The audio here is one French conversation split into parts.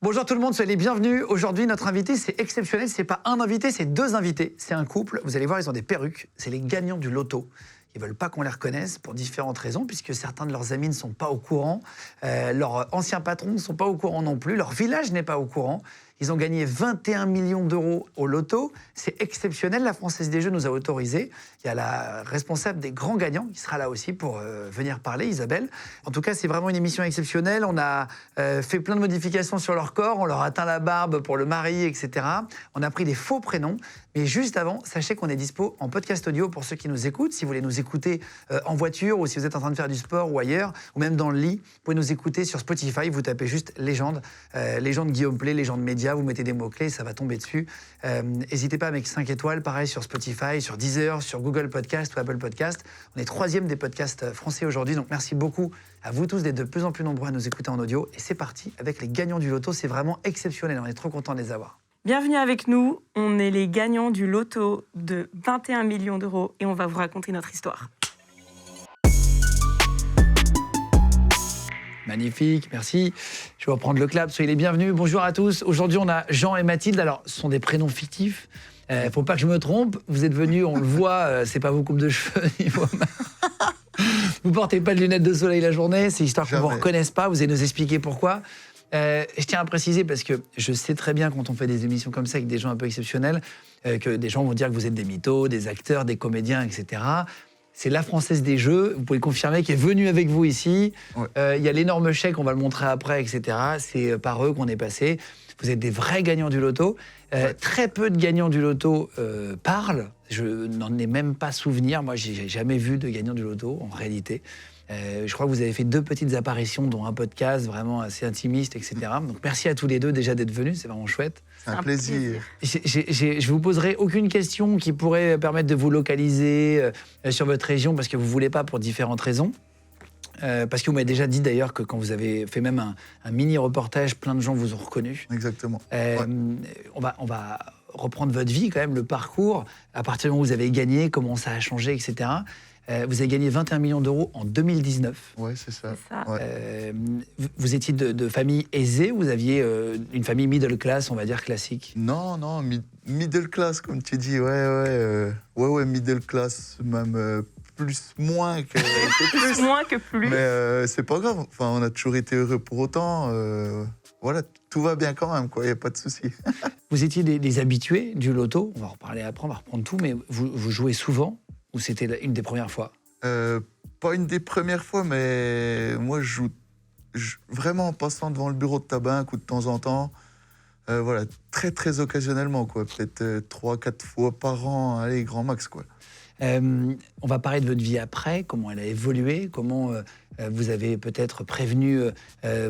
Bonjour tout le monde, soyez les bienvenus. Aujourd'hui, notre invité, c'est exceptionnel. C'est pas un invité, c'est deux invités. C'est un couple. Vous allez voir, ils ont des perruques. C'est les gagnants du loto. Ils veulent pas qu'on les reconnaisse pour différentes raisons, puisque certains de leurs amis ne sont pas au courant. Leurs anciens patrons ne sont pas au courant non plus. Leur village n'est pas au courant. Ils ont gagné 21 millions d'euros au loto. C'est exceptionnel. La Française des Jeux nous a autorisé. Il y a la responsable des grands gagnants qui sera là aussi pour venir parler, Isabelle. En tout cas, c'est vraiment une émission exceptionnelle. On a fait plein de modifications sur leur corps. On leur a teint la barbe pour le mari, etc. On a pris des faux prénoms. Mais juste avant, sachez qu'on est dispo en podcast audio pour ceux qui nous écoutent. Si vous voulez nous écouter en voiture ou si vous êtes en train de faire du sport ou ailleurs, ou même dans le lit, vous pouvez nous écouter sur Spotify. Vous tapez juste Légende, Légende Guillaume Play, Légende Média. Vous mettez des mots-clés, ça va tomber dessus. N'hésitez pas à mettre 5 étoiles, pareil sur Spotify, sur Deezer, sur Google Podcast ou Apple Podcast. On est 3e des podcasts français aujourd'hui, donc merci beaucoup à vous tous d'être de plus en plus nombreux à nous écouter en audio. Et c'est parti avec les gagnants du loto, c'est vraiment exceptionnel, on est trop contents de les avoir. Bienvenue avec nous, on est les gagnants du loto de 21 millions d'euros et on va vous raconter notre histoire. Magnifique, merci. Je vais reprendre le clap, soyez les bienvenus. Bonjour à tous. Aujourd'hui, on a Jean et Mathilde. Alors, ce sont des prénoms fictifs. Faut pas que je me trompe. Vous êtes venus, on le voit, c'est pas vos coupes de cheveux. Vous portez pas de lunettes de soleil la journée. C'est histoire qu'on vous reconnaisse pas. Vous allez nous expliquer pourquoi. Je tiens à préciser, parce que je sais très bien quand on fait des émissions comme ça avec des gens un peu exceptionnels, que des gens vont dire que vous êtes des mythos, des acteurs, des comédiens, etc. C'est la Française des Jeux, vous pouvez le confirmer, qui est venue avec vous ici. Ouais. Y a l'énorme chèque, on va le montrer après, etc. C'est par eux qu'on est passé. Vous êtes des vrais gagnants du loto. Très peu de gagnants du loto parlent. Je n'en ai même pas souvenir. Moi, j'ai jamais vu de gagnants du loto, en réalité. Je crois que vous avez fait 2 petites apparitions, dont un podcast vraiment assez intimiste, etc. Donc merci à tous les deux déjà d'être venus, c'est vraiment chouette. C'est un plaisir. Je vous poserai aucune question qui pourrait permettre de vous localiser sur votre région, parce que vous ne voulez pas pour différentes raisons. Parce que vous m'avez déjà dit d'ailleurs que quand vous avez fait même un mini-reportage, plein de gens vous ont reconnu. Exactement. On va reprendre votre vie quand même, le parcours, à partir du moment où vous avez gagné, comment ça a changé, etc. Vous avez gagné 21 millions d'euros en 2019. Oui, c'est ça. Ouais. Vous étiez de famille aisée, vous aviez une famille middle class, on va dire classique? Non, middle class, comme tu dis. Ouais, middle class, même moins que plus. Moins que plus. Mais c'est pas grave. Enfin, on a toujours été heureux pour autant. Voilà, tout va bien quand même, quoi. Il n'y a pas de souci. Vous étiez des habitués du loto. On va en reparler après, on va reprendre tout. Mais vous jouez souvent? Ou c'était une des premières fois? Pas une des premières fois, mais moi, je joue vraiment en passant devant le bureau de tabac ou de temps en temps. Voilà, très, très occasionnellement, quoi. Peut-être 3-4 fois par an, allez, grand max, quoi. On va parler de votre vie après, comment elle a évolué, comment vous avez peut-être prévenu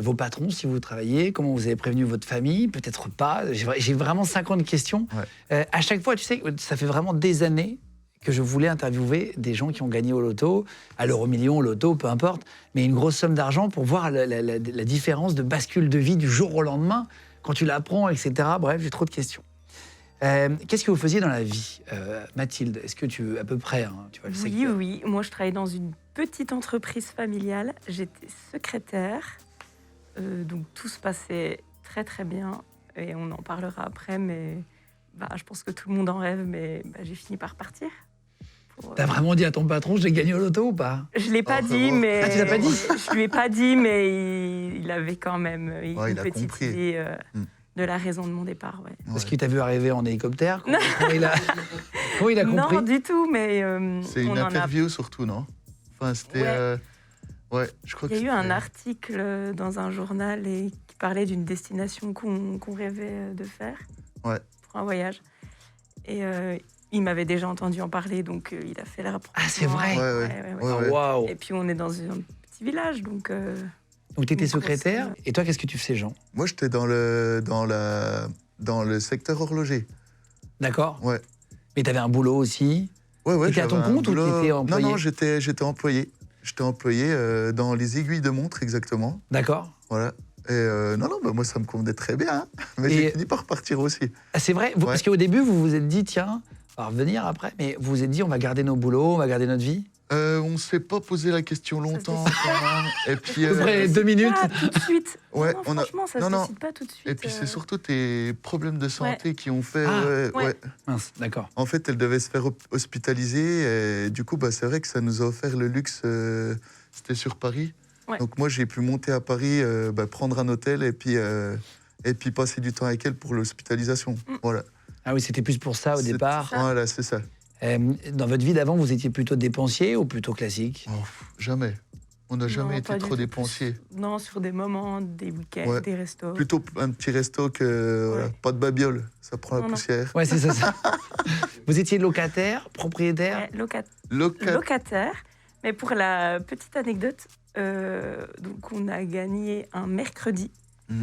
vos patrons si vous travaillez, comment vous avez prévenu votre famille, peut-être pas. J'ai vraiment 50 questions. Ouais. À chaque fois, tu sais, ça fait vraiment des années que je voulais interviewer des gens qui ont gagné au loto, à l'euro-million, au loto, peu importe, mais une grosse somme d'argent pour voir la différence de bascule de vie du jour au lendemain, quand tu l'apprends, etc. Bref, j'ai trop de questions. Qu'est-ce que vous faisiez dans la vie, Mathilde? Est-ce que tu, à peu près, hein, tu vois le secteur? Oui. Moi, je travaillais dans une petite entreprise familiale. J'étais secrétaire. Donc, tout se passait très, très bien. Et on en parlera après, mais je pense que tout le monde en rêve, mais j'ai fini par partir. T'as vraiment dit à ton patron, j'ai gagné au loto ou pas? Je l'ai pas dit, mais... Ah, tu l'as pas dit? Je lui ai pas dit, mais il avait quand même une petite idée de la raison de mon départ. Ouais. Parce qu'il t'a vu arriver en hélicoptère? Comment il a compris? Non, du tout, mais... c'est une interview surtout, non? Enfin, c'était... Ouais, je crois qu'il y a eu un article dans un journal qui parlait d'une destination qu'on rêvait de faire pour un voyage. Et... il m'avait déjà entendu en parler, donc il a fait la rapprochement. Ah, c'est vrai? Ouais. Wow. Et puis on est dans un petit village, donc... Donc tu étais secrétaire, et toi, qu'est-ce que tu faisais, Jean? Moi, j'étais dans le secteur horloger. D'accord. Ouais. Mais tu avais un boulot aussi? Ouais. Tu étais à ton compte ou tu étais employé? Non, j'étais employé. J'étais employé dans les aiguilles de montre, exactement. D'accord. Voilà. Et moi, ça me convenait très bien. Hein. Mais j'ai fini par partir aussi. Ah, c'est vrai? Parce qu'au début, vous vous êtes dit, tiens... On va revenir après, mais vous vous êtes dit, on va garder nos boulots, on va garder notre vie? On ne s'est pas posé la question longtemps quand même. Et puis, À peu près 2 minutes. Pas tout de suite. Ouais, non, on a- franchement, ça non, se non. décide pas tout de suite. et puis c'est surtout tes problèmes de santé qui ont fait. Ah, ouais. Mince, d'accord. En fait, elle devait se faire hospitaliser. Et du coup, c'est vrai que ça nous a offert le luxe. C'était sur Paris. Ouais. Donc moi, j'ai pu monter à Paris, prendre un hôtel et puis passer du temps avec elle pour l'hospitalisation. Voilà. Ah oui, c'était plus pour ça au C'est- départ. Voilà, c'est ça. Dans votre vie d'avant, vous étiez plutôt dépensier ou plutôt classique? Oh, jamais. On n'a jamais Non, été pas du trop tout. dépensiers. Non, sur des moments, des week-ends, Ouais. des restos. Plutôt un petit resto que voilà, Ouais. pas de babiole. Ça prend la Non, non. poussière. Ouais, c'est ça. Vous étiez locataire, propriétaire? Ouais, Local. locataire. Mais pour la petite anecdote, donc on a gagné un mercredi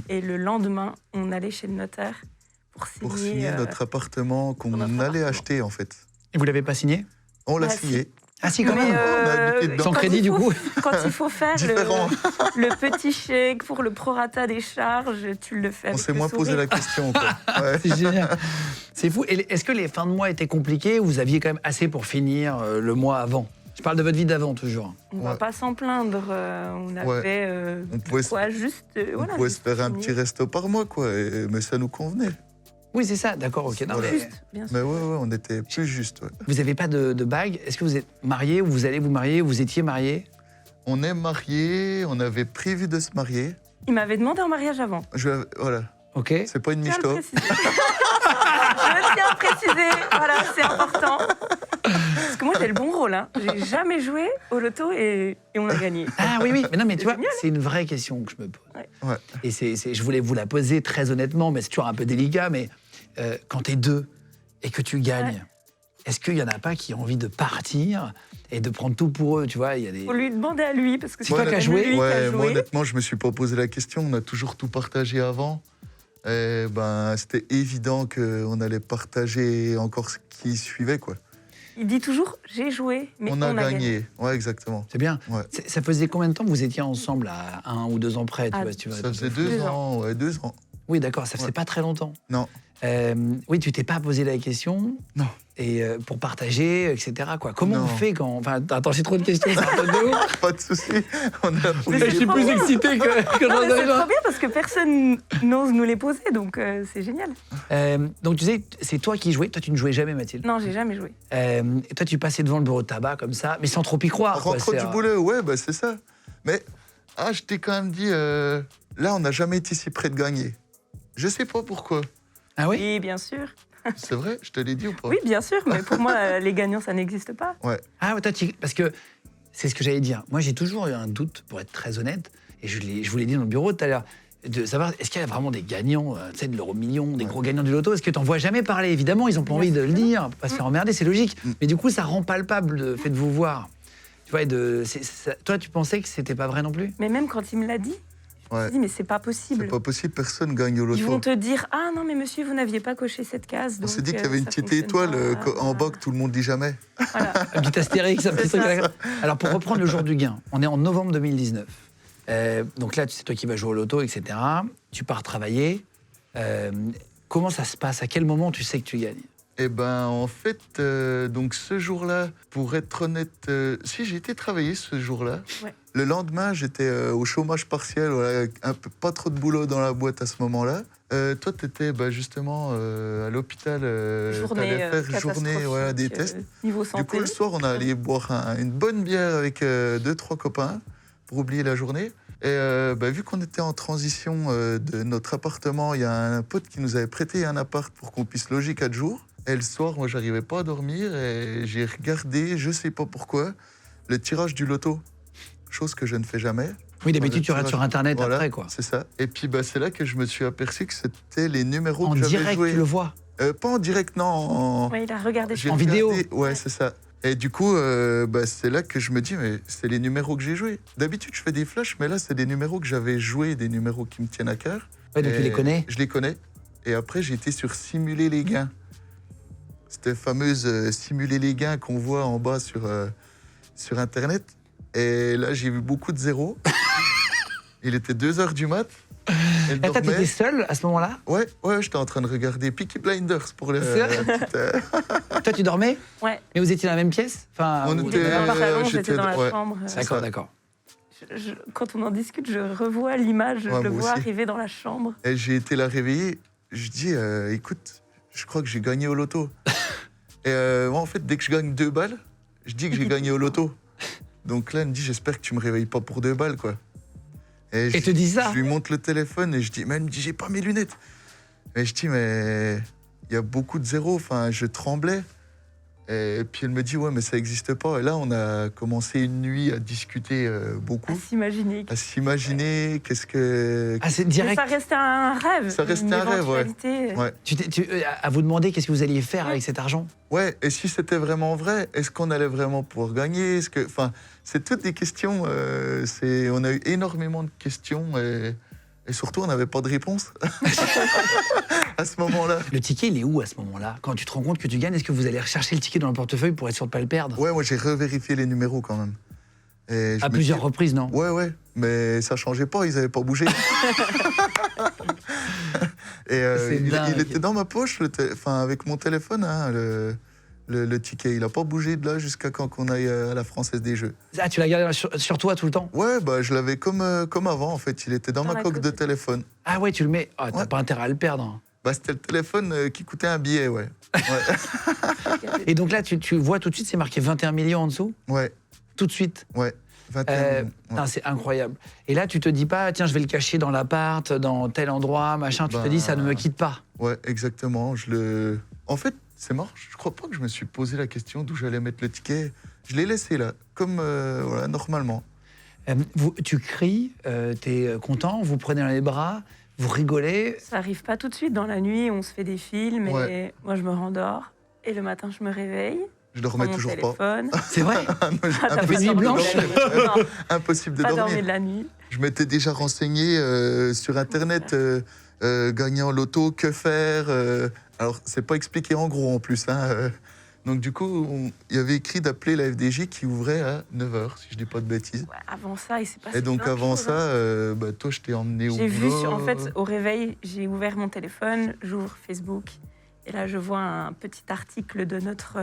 et le lendemain, on allait chez le notaire pour signer. Pour signer notre appartement qu'on notre allait appartement. acheter en fait. Et vous l'avez pas signé? On l'a Bah, signé. Ah si, quand Mais, même. on a habité dedans. Sans quand crédit, il du faut- coup. Quand il faut faire Différent. le petit chèque pour le prorata des charges, tu le fais. On avec s'est le moins posé la sourire. question. Quoi. Ouais. C'est génial. C'est fou. Et est-ce que les fins de mois étaient compliquées ou vous aviez quand même assez pour finir le mois avant? Je parle de votre vie d'avant, toujours. On va Ouais. pas s'en plaindre. On avait On pouvait se- quoi, juste. On voilà, pouvait se juste faire un finir. petit resto par mois, quoi. Mais ça nous convenait. Oui, c'est ça. D'accord, ok. Non, Voilà. mais Juste, bien sûr. Mais ouais, on était plus juste. Ouais. vous n'avez pas de bague? Est-ce que vous êtes marié ou vous allez vous marier? Vous étiez marié? On est mariés, on avait prévu de se marier. Il m'avait demandé en mariage avant. Voilà, Ok. c'est pas une Je tiens à le michto. préciser. Je tiens à préciser, voilà, c'est important. Parce que moi, j'ai le bon rôle. Hein. J'ai jamais joué au loto et on a gagné. Ah oui, oui. Mais non, mais tu C'est vois, génial. c'est une vraie question que je me pose. Ouais. Et je voulais vous la poser très honnêtement, mais c'est toujours un peu délicat. Mais quand t'es deux et que tu gagnes, Ouais. est-ce qu'il y en a pas qui ont envie de partir et de prendre tout pour eux? Tu vois, il y a des. Faut lui demander à lui parce que C'est toi qui as lui joué qui a Ouais, joué. moi honnêtement, je me suis pas posé la question. On a toujours tout partagé avant. Et c'était évident qu'on allait partager encore ce qui suivait, quoi. Il dit toujours j'ai joué, mais on a gagné. Ouais, exactement. C'est bien. Ouais. Ça faisait combien de temps que vous étiez ensemble à 1 ou 2 ans près? Tu Ah, vois, si tu veux, Ça faisait 2 2 ans, ouais, 2 ans. Oui, d'accord, ça faisait Ouais. pas très longtemps. Non. Oui, tu t'es pas posé la question. Non. Et pour partager, etc. Quoi. Comment Non. on fait quand. Enfin, attends, j'ai trop de questions, c'est un peu de ouf. Pas de souci. On a Mais Je c'est suis trop plus bien. excité que Non, j'en mais c'est avais. trop bien parce que personne n'ose nous les poser, donc c'est génial. Donc tu sais, c'est toi qui jouais. Toi, tu ne jouais jamais, Mathilde. Non, j'ai jamais joué. Et toi, tu passais devant le bureau de tabac comme ça, mais sans trop y croire. En rentrant quoi, du boulot, ouais, c'est ça. Mais, je t'ai quand même dit, là, on n'a jamais été si près de gagner. Je sais pas pourquoi. Ah oui. Oui, bien sûr. C'est vrai, je te l'ai dit ou pas? Oui, bien sûr, mais pour moi, les gagnants, ça n'existe pas. Ah ouais, toi, parce que c'est ce que j'allais dire. Moi, j'ai toujours eu un doute, pour être très honnête, et je vous l'ai dit dans le bureau tout à l'heure, de savoir est-ce qu'il y a vraiment des gagnants, tu sais, de l'euro-million, des gros gagnants du loto. Est-ce que t'en vois jamais parler? Évidemment, ils ont pas Bien envie de sûr. le dire, pour pas se faire emmerder, c'est logique. Mm. Mais du coup, ça rend palpable le fait de vous voir. Tu vois, toi, tu pensais que c'était pas vrai non plus? Mais même quand il me l'a dit, je me Ouais. suis dit, mais c'est pas possible. C'est pas possible, personne gagne au Ils loto. vont te dire, ah non, mais monsieur, vous n'aviez pas coché cette case. On donc, s'est dit qu'il y avait une ça petite fonctionne étoile pas. en bas que tout le monde dit jamais. Voilà. Un petit astérix, un petit C'est truc. ça. à la- Alors, pour reprendre le jour du gain, on est en novembre 2019. Donc là, c'est toi qui vas jouer au loto, etc. Tu pars travailler. Comment ça se passe? À quel moment tu sais que tu gagnes? Eh ben, en fait, donc ce jour-là, pour être honnête, si j'ai été travailler ce jour-là, Ouais. le lendemain, j'étais au chômage partiel, voilà, pas trop de boulot dans la boîte à ce moment-là. Toi, tu étais justement à l'hôpital, Journée t'allais faire journée voilà, des tests. Niveau Du santé. coup, le soir, on est allé boire une bonne bière avec 2-3 copains pour oublier la journée. Et vu qu'on était en transition de notre appartement, il y a un pote qui nous avait prêté un appart pour qu'on puisse loger 4 jours. Et le soir, moi, j'arrivais pas à dormir et j'ai regardé, je sais pas pourquoi, le tirage du loto. Chose que je ne fais jamais. Oui, d'habitude, Le tu regardes tirage- sur Internet Voilà, après, quoi. c'est ça. Et puis, c'est là que je me suis aperçu que c'était les numéros En que j'avais direct, joués. tu le vois. Pas en direct, non. Ouais, il a regardé. J'ai En vidéo. regardé, ouais, c'est ça. Et du coup, c'est là que je me dis, mais c'est les numéros que j'ai joués. D'habitude, je fais des flashs, mais là, c'est des numéros que j'avais joués, des numéros qui me tiennent à cœur. Ouais, donc tu Et les connais. Je les connais. Et après, j'ai été sur Simuler les gains. Cette fameuse Simuler les gains qu'on voit en bas sur Internet. Et là, j'ai vu beaucoup de zéros. Il était 2h du mat. Elle Et toi, dormait. t'étais seul à ce moment-là? Ouais, j'étais en train de regarder Peaky Blinders pour le. C'est vrai Toi, tu dormais? Ouais. Mais vous étiez dans la même pièce? Enfin, On vous- Il était dans le salon, j'étais j'étais dans la ouais. chambre. C'est D'accord, ça. d'accord. Quand on en discute, je revois l'image, Ouais, je le moi vois aussi. arriver dans la chambre. Et j'ai été la réveiller. Je dis, écoute, je crois que j'ai gagné au loto. Et moi, en fait, dès que je gagne 2 balles, je dis que j'ai gagné au loto. Donc là, elle me dit, j'espère que tu me réveilles pas pour 2 balles, quoi. Et te dis ça? Je lui montre le téléphone et je dis, mais elle me dit, j'ai pas mes lunettes. Et je dis, mais il y a beaucoup de zéros. Enfin, je tremblais. Et puis elle me dit, ouais, mais ça n'existe pas. Et là, on a commencé une nuit à discuter beaucoup, À s'imaginer. à s'imaginer qu'est-ce que. Ah, c'est Mais direct. ça restait un rêve. Ça restait une un rêve, ouais. éventualité. Ouais. À vous demander qu'est-ce que vous alliez faire avec cet argent? Ouais, et si c'était vraiment vrai, est-ce qu'on allait vraiment pouvoir gagner? Enfin, c'est toutes des questions. On a eu énormément de questions et surtout, on n'avait pas de réponse à ce moment-là. Le ticket, il est où à ce moment-là? Quand tu te rends compte que tu gagnes, est-ce que vous allez rechercher le ticket dans le portefeuille pour être sûr de ne pas le perdre? Ouais, moi j'ai revérifié les numéros quand même. Et je À me plusieurs dis- reprises, non? Ouais, mais ça changeait pas, ils avaient pas bougé. Et C'est dingue. il était dans ma poche, avec mon téléphone, hein, le ticket. Il a pas bougé de là jusqu'à quand qu'on aille à la Française des Jeux. Ah, tu l'as gardé sur toi tout le temps? Ouais, bah je l'avais comme avant en fait. Il était dans Dans ma la coque de coque. téléphone. Ah ouais, tu le mets. Ah, t'as Ouais. pas intérêt à le perdre. Bah c'était le téléphone qui coûtait un billet, ouais. Et donc là, tu vois tout de suite, c'est marqué 21 millions en dessous? Ouais, Tout de suite. ouais. 21 millions, ouais. Putain, c'est incroyable. Et là, tu te dis pas, tiens, je vais le cacher dans l'appart, dans tel endroit, machin. Tu te Bah. dis, ça ne me quitte pas. Ouais, exactement. En fait, c'est marrant. Je crois pas que je me suis posé la question d'où j'allais mettre le ticket. Je l'ai laissé là, comme voilà, normalement. Tu cries, t'es content, vous prenez dans les bras, vous rigolez. Ça arrive pas tout de suite. Dans la nuit, on se fait des films et Ouais. moi, je me rendors. Et le matin, je me réveille. Je Je dormais prends mon toujours pas. téléphone. C'est vrai? Ah, t'as Impossible pas de dormi de blanche. la nuit. Non, Impossible de pas dormi dormir. de la nuit. Je m'étais déjà renseigné sur Internet, gagnant loto, que faire. Alors, c'est pas expliqué en gros en plus. Hein, donc, du coup, il y avait écrit d'appeler la FDJ qui ouvrait à 9h, si je dis pas de bêtises. Ouais, avant ça, il s'est passé Et donc, plein de avant choses, ça, hein. toi, je t'ai emmené au J'ai vu, boulot. en fait, au réveil, j'ai ouvert mon téléphone, j'ouvre Facebook, et là, je vois un petit article de notre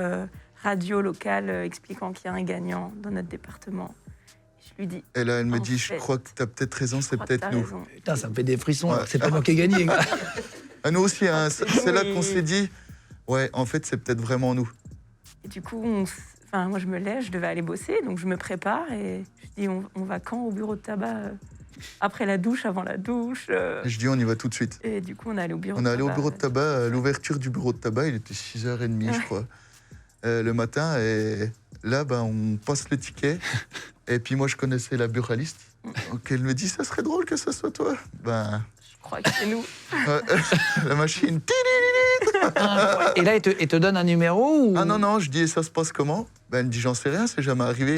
radio locale expliquant qu'il y a un gagnant dans notre département. Je lui dis, Et là, elle me En dit, je fait, crois que tu as peut-être raison, je c'est crois que peut-être t'as nous. raison. Putain, ça me fait des frissons, Ouais. alors que c'est pas moi qui ai gagné. À nous aussi, hein, c'est là Oui. qu'on s'est dit, ouais, en fait, c'est peut-être vraiment nous. Et du coup, moi, je me lève, je devais aller bosser, donc je me prépare et je dis, on va quand au bureau de tabac après la douche, avant la douche Et je dis, on y va tout de suite. Et du coup, on est allé au bureau On de est tabac. allé au bureau de tabac, à l'ouverture du bureau de tabac, il était 6h30, je crois, le matin. Et là, ben, on passe le ticket. Et puis moi, je connaissais la buraliste. Donc elle me dit, ça serait drôle que ce soit toi. Ben, Je crois que c'est nous. la machine. Et là, il te donne un numéro ou... Ah non, je dis, et ça se passe comment? Ben, elle me dit, j'en sais rien, c'est jamais arrivé.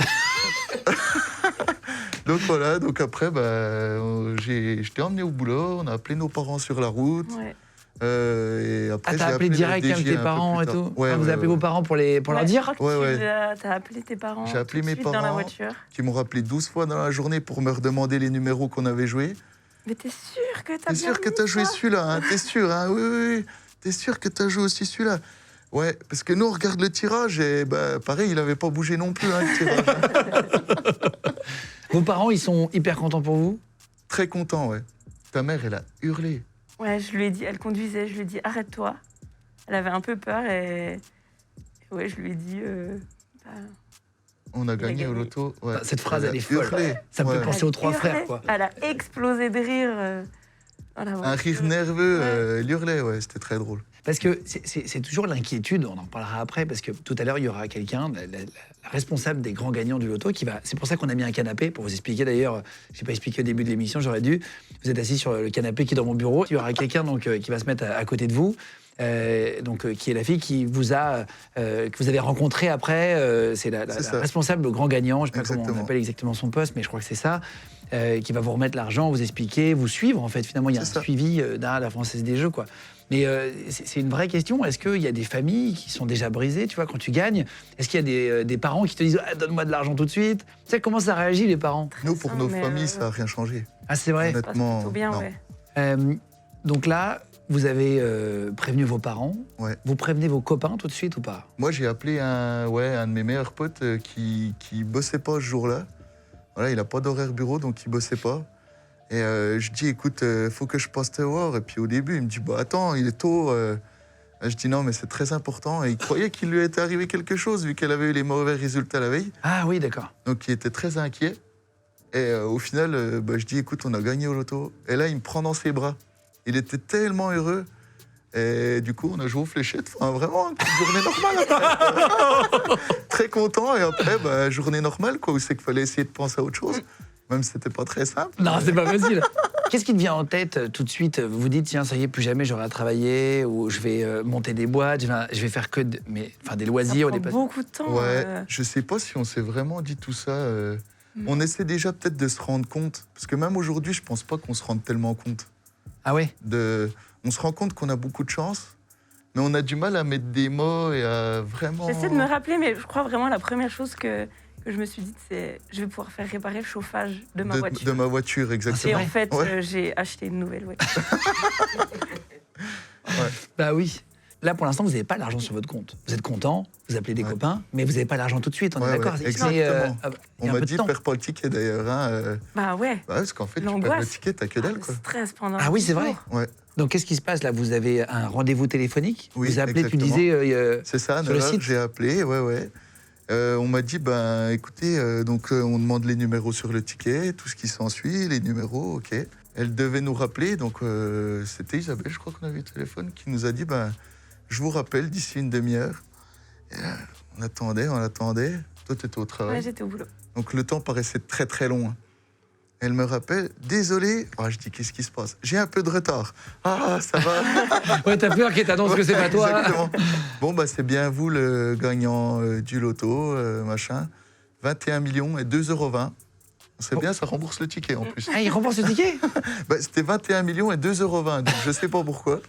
Donc voilà, donc après, je t'ai emmené au boulot, on a appelé nos parents sur la route. Ouais. Et après, Ah, t'as j'ai appelé la direct FDJ avec tes un peu parents plus et tard. tout? Ouais, Enfin, vous ouais, avez appelé ouais. vos parents pour leur Ouais, dire? je crois que Ouais, tu as appelé tes parents. J'ai appelé tout de mes suite dans la parents. voiture. Qui m'ont rappelé 12 fois dans la journée pour me redemander les numéros qu'on avait joués. Mais t'es sûr que t'as T'es bien sûr que mis t'as joué ça celui-là, hein? T'es sûr, hein? Oui. T'es sûr que t'as joué aussi celui-là? Ouais, parce que nous, on regarde le tirage et pareil, il avait pas bougé non plus, hein, le tirage. Vos parents, ils sont hyper contents pour vous? Très content, ouais. Ta mère, elle a hurlé. Ouais, je lui ai dit, elle conduisait, je lui ai dit arrête-toi. Elle avait un peu peur et ouais, je lui ai dit On a gagné au gagné. loto. Ouais. Cette phrase, elle a est folle. hurlé. Ça me fait Ouais. penser aux trois Elle frères, hurlait. quoi. Elle a explosé de rire. Dans la Un voiture. rire nerveux, Ouais. elle hurlait, ouais, c'était très drôle. Parce que c'est toujours l'inquiétude, on en parlera après, parce que tout à l'heure, il y aura quelqu'un, la responsable des grands gagnants du loto, qui va. C'est pour ça qu'on a mis un canapé, pour vous expliquer d'ailleurs, je n'ai pas expliqué au début de l'émission, j'aurais dû. Vous êtes assis sur le canapé qui est dans mon bureau. Il y aura quelqu'un donc, qui va se mettre à côté de vous, qui est la fille qui vous a, que vous avez rencontrée après. C'est la C'est ça. responsable, le grand gagnant, je ne sais pas comment on Exactement. appelle exactement son poste, mais je crois que c'est ça. Qui va vous remettre l'argent, vous expliquer, vous suivre. En fait, finalement, il y a un C'est ça. suivi derrière la Française des Jeux, quoi. Mais c'est une vraie question. Est-ce qu'il y a des familles qui sont déjà brisées, tu vois, quand tu gagnes? Est-ce qu'il y a des parents qui te disent ah, donne-moi de l'argent tout de suite? Tu sais comment ça réagit, les parents? Nous, pour ça, nos mais, familles, ça n'a rien changé. Ah, c'est vrai. Ça se passe Honnêtement, plutôt bien, non. ouais. Donc là, vous avez prévenu vos parents. Ouais. Vous prévenez vos copains tout de suite ou pas? Moi, j'ai appelé un de mes meilleurs potes qui bossait pas ce jour-là. Voilà, il n'a pas d'horaire bureau, donc il bossait pas. Et je dis, écoute, faut que je passe te voir. Et puis au début, il me dit, bah attends, il est tôt. Je dis, non, mais c'est très important. Et il croyait qu'il lui était arrivé quelque chose, vu qu'elle avait eu les mauvais résultats la veille. Ah oui, d'accord. Donc il était très inquiet. Et au final, je dis, écoute, on a gagné au loto. Et là, il me prend dans ses bras. Il était tellement heureux. Et du coup, on a joué aux fléchettes. Enfin, vraiment, une journée normale. Après. Très content. Et après, journée normale, quoi, où c'est qu'il fallait essayer de penser à autre chose. Même si c'était pas très simple. Non, c'est pas facile. Qu'est-ce qui te vient en tête tout de suite? Vous vous dites, tiens, ça y est, plus jamais j'aurai à travailler, ou je vais monter des boîtes, je vais faire que des loisirs. Ça ou prend des... beaucoup de temps. Ouais, je sais pas si on s'est vraiment dit tout ça. On essaie déjà peut-être de se rendre compte. Parce que même aujourd'hui, je pense pas qu'on se rende tellement compte. Ah ouais? On se rend compte qu'on a beaucoup de chance, mais on a du mal à mettre des mots et à vraiment... J'essaie de me rappeler, mais je crois vraiment la première chose que je me suis dit, c'est je vais pouvoir faire réparer le chauffage de ma voiture. De ma voiture, Et exactement. en fait, Ouais. j'ai acheté une nouvelle voiture. Bah oui. Là, pour l'instant, vous n'avez pas l'argent sur votre compte. Vous êtes content, vous appelez des Ouais. copains, mais vous n'avez pas l'argent tout de suite, on est Ouais, d'accord? ouais, Mais, exactement. il y On a un m'a peu de dit, temps. perds pas le ticket d'ailleurs. Hein, Bah ouais. parce qu'en fait, tu perds L'angoisse. le ticket, t'as que dalle, Le quoi. stress pendant. Ah oui, 10 c'est vrai. jours. Ouais, Donc, qu'est-ce qui se passe là? Vous avez un rendez-vous téléphonique? Oui, vous appelez, tu exactement. disais... c'est ça, Sur le 9h, site j'ai appelé, ouais. On m'a dit, écoutez, on demande les numéros sur le ticket, tout ce qui s'ensuit, les numéros, ok. Elle devait nous rappeler, donc c'était Isabelle, je crois qu'on avait eu le téléphone, qui nous a dit, je vous rappelle d'ici une demi-heure. Et là, on attendait. Toi, tu étais au travail. Ouais, j'étais au boulot. Donc le temps paraissait très très long. Hein. Elle me rappelle, désolé. Je dis, qu'est-ce qui se passe? J'ai un peu de retard. Ah, ça va. Ouais, t'as peur qu'elle t'annonce que c'est pas toi. Exactement. Bon, c'est bien vous le gagnant du loto, machin. 21 millions et 2,20 €. C'est bien, ça rembourse le ticket en plus. Ah, il rembourse le ticket? C'était 21 millions et 2,20 €. Donc je sais pas pourquoi,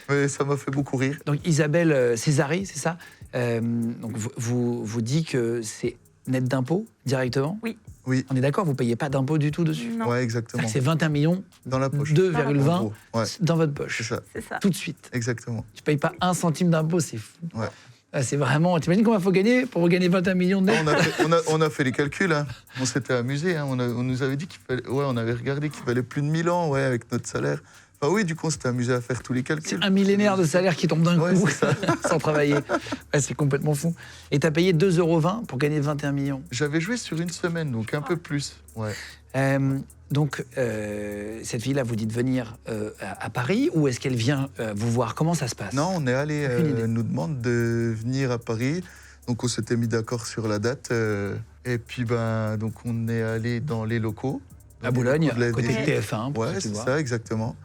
mais ça m'a fait beaucoup rire. Donc Isabelle Césari, c'est ça? Donc vous dit que c'est net d'impôts directement? Oui. Oui. On est d'accord, vous ne payez pas d'impôts du tout dessus? Non, Ouais, exactement. C'est 21 millions, Dans la poche. 2,20 En gros, ouais, dans votre c'est poche, ça, c'est ça. tout de suite. exactement. Tu ne payes pas un centime d'impôt, c'est fou. Ouais. Ah, c'est vraiment... T'imagines combien il faut gagner pour gagner 21 millions de net? On a fait les calculs, hein. On s'était amusé, hein. On nous avait dit qu'il fallait... Ouais, on avait regardé qu'il fallait plus de 1000 ans, ouais, avec notre salaire. Enfin oui, du coup, on s'était amusé à faire tous les calculs. C'est un millénaire de salaire qui tombe d'un Ouais, coup, c'est ça. sans travailler. Ouais, c'est complètement fou. Et tu as payé 2,20 € pour gagner 21 millions. J'avais joué sur une semaine, donc un peu plus. Ouais. Donc, cette fille-là vous dit de venir à Paris, ou est-ce qu'elle vient vous voir? Comment ça se passe? Non, on est allé, Aucune idée. nous demande de venir à Paris. Donc on s'était mis d'accord sur la date. Et puis donc on est allé dans les locaux. À Boulogne, de la côté DG. TF1. pour Ouais, ceux qui c'est voient. ça, exactement.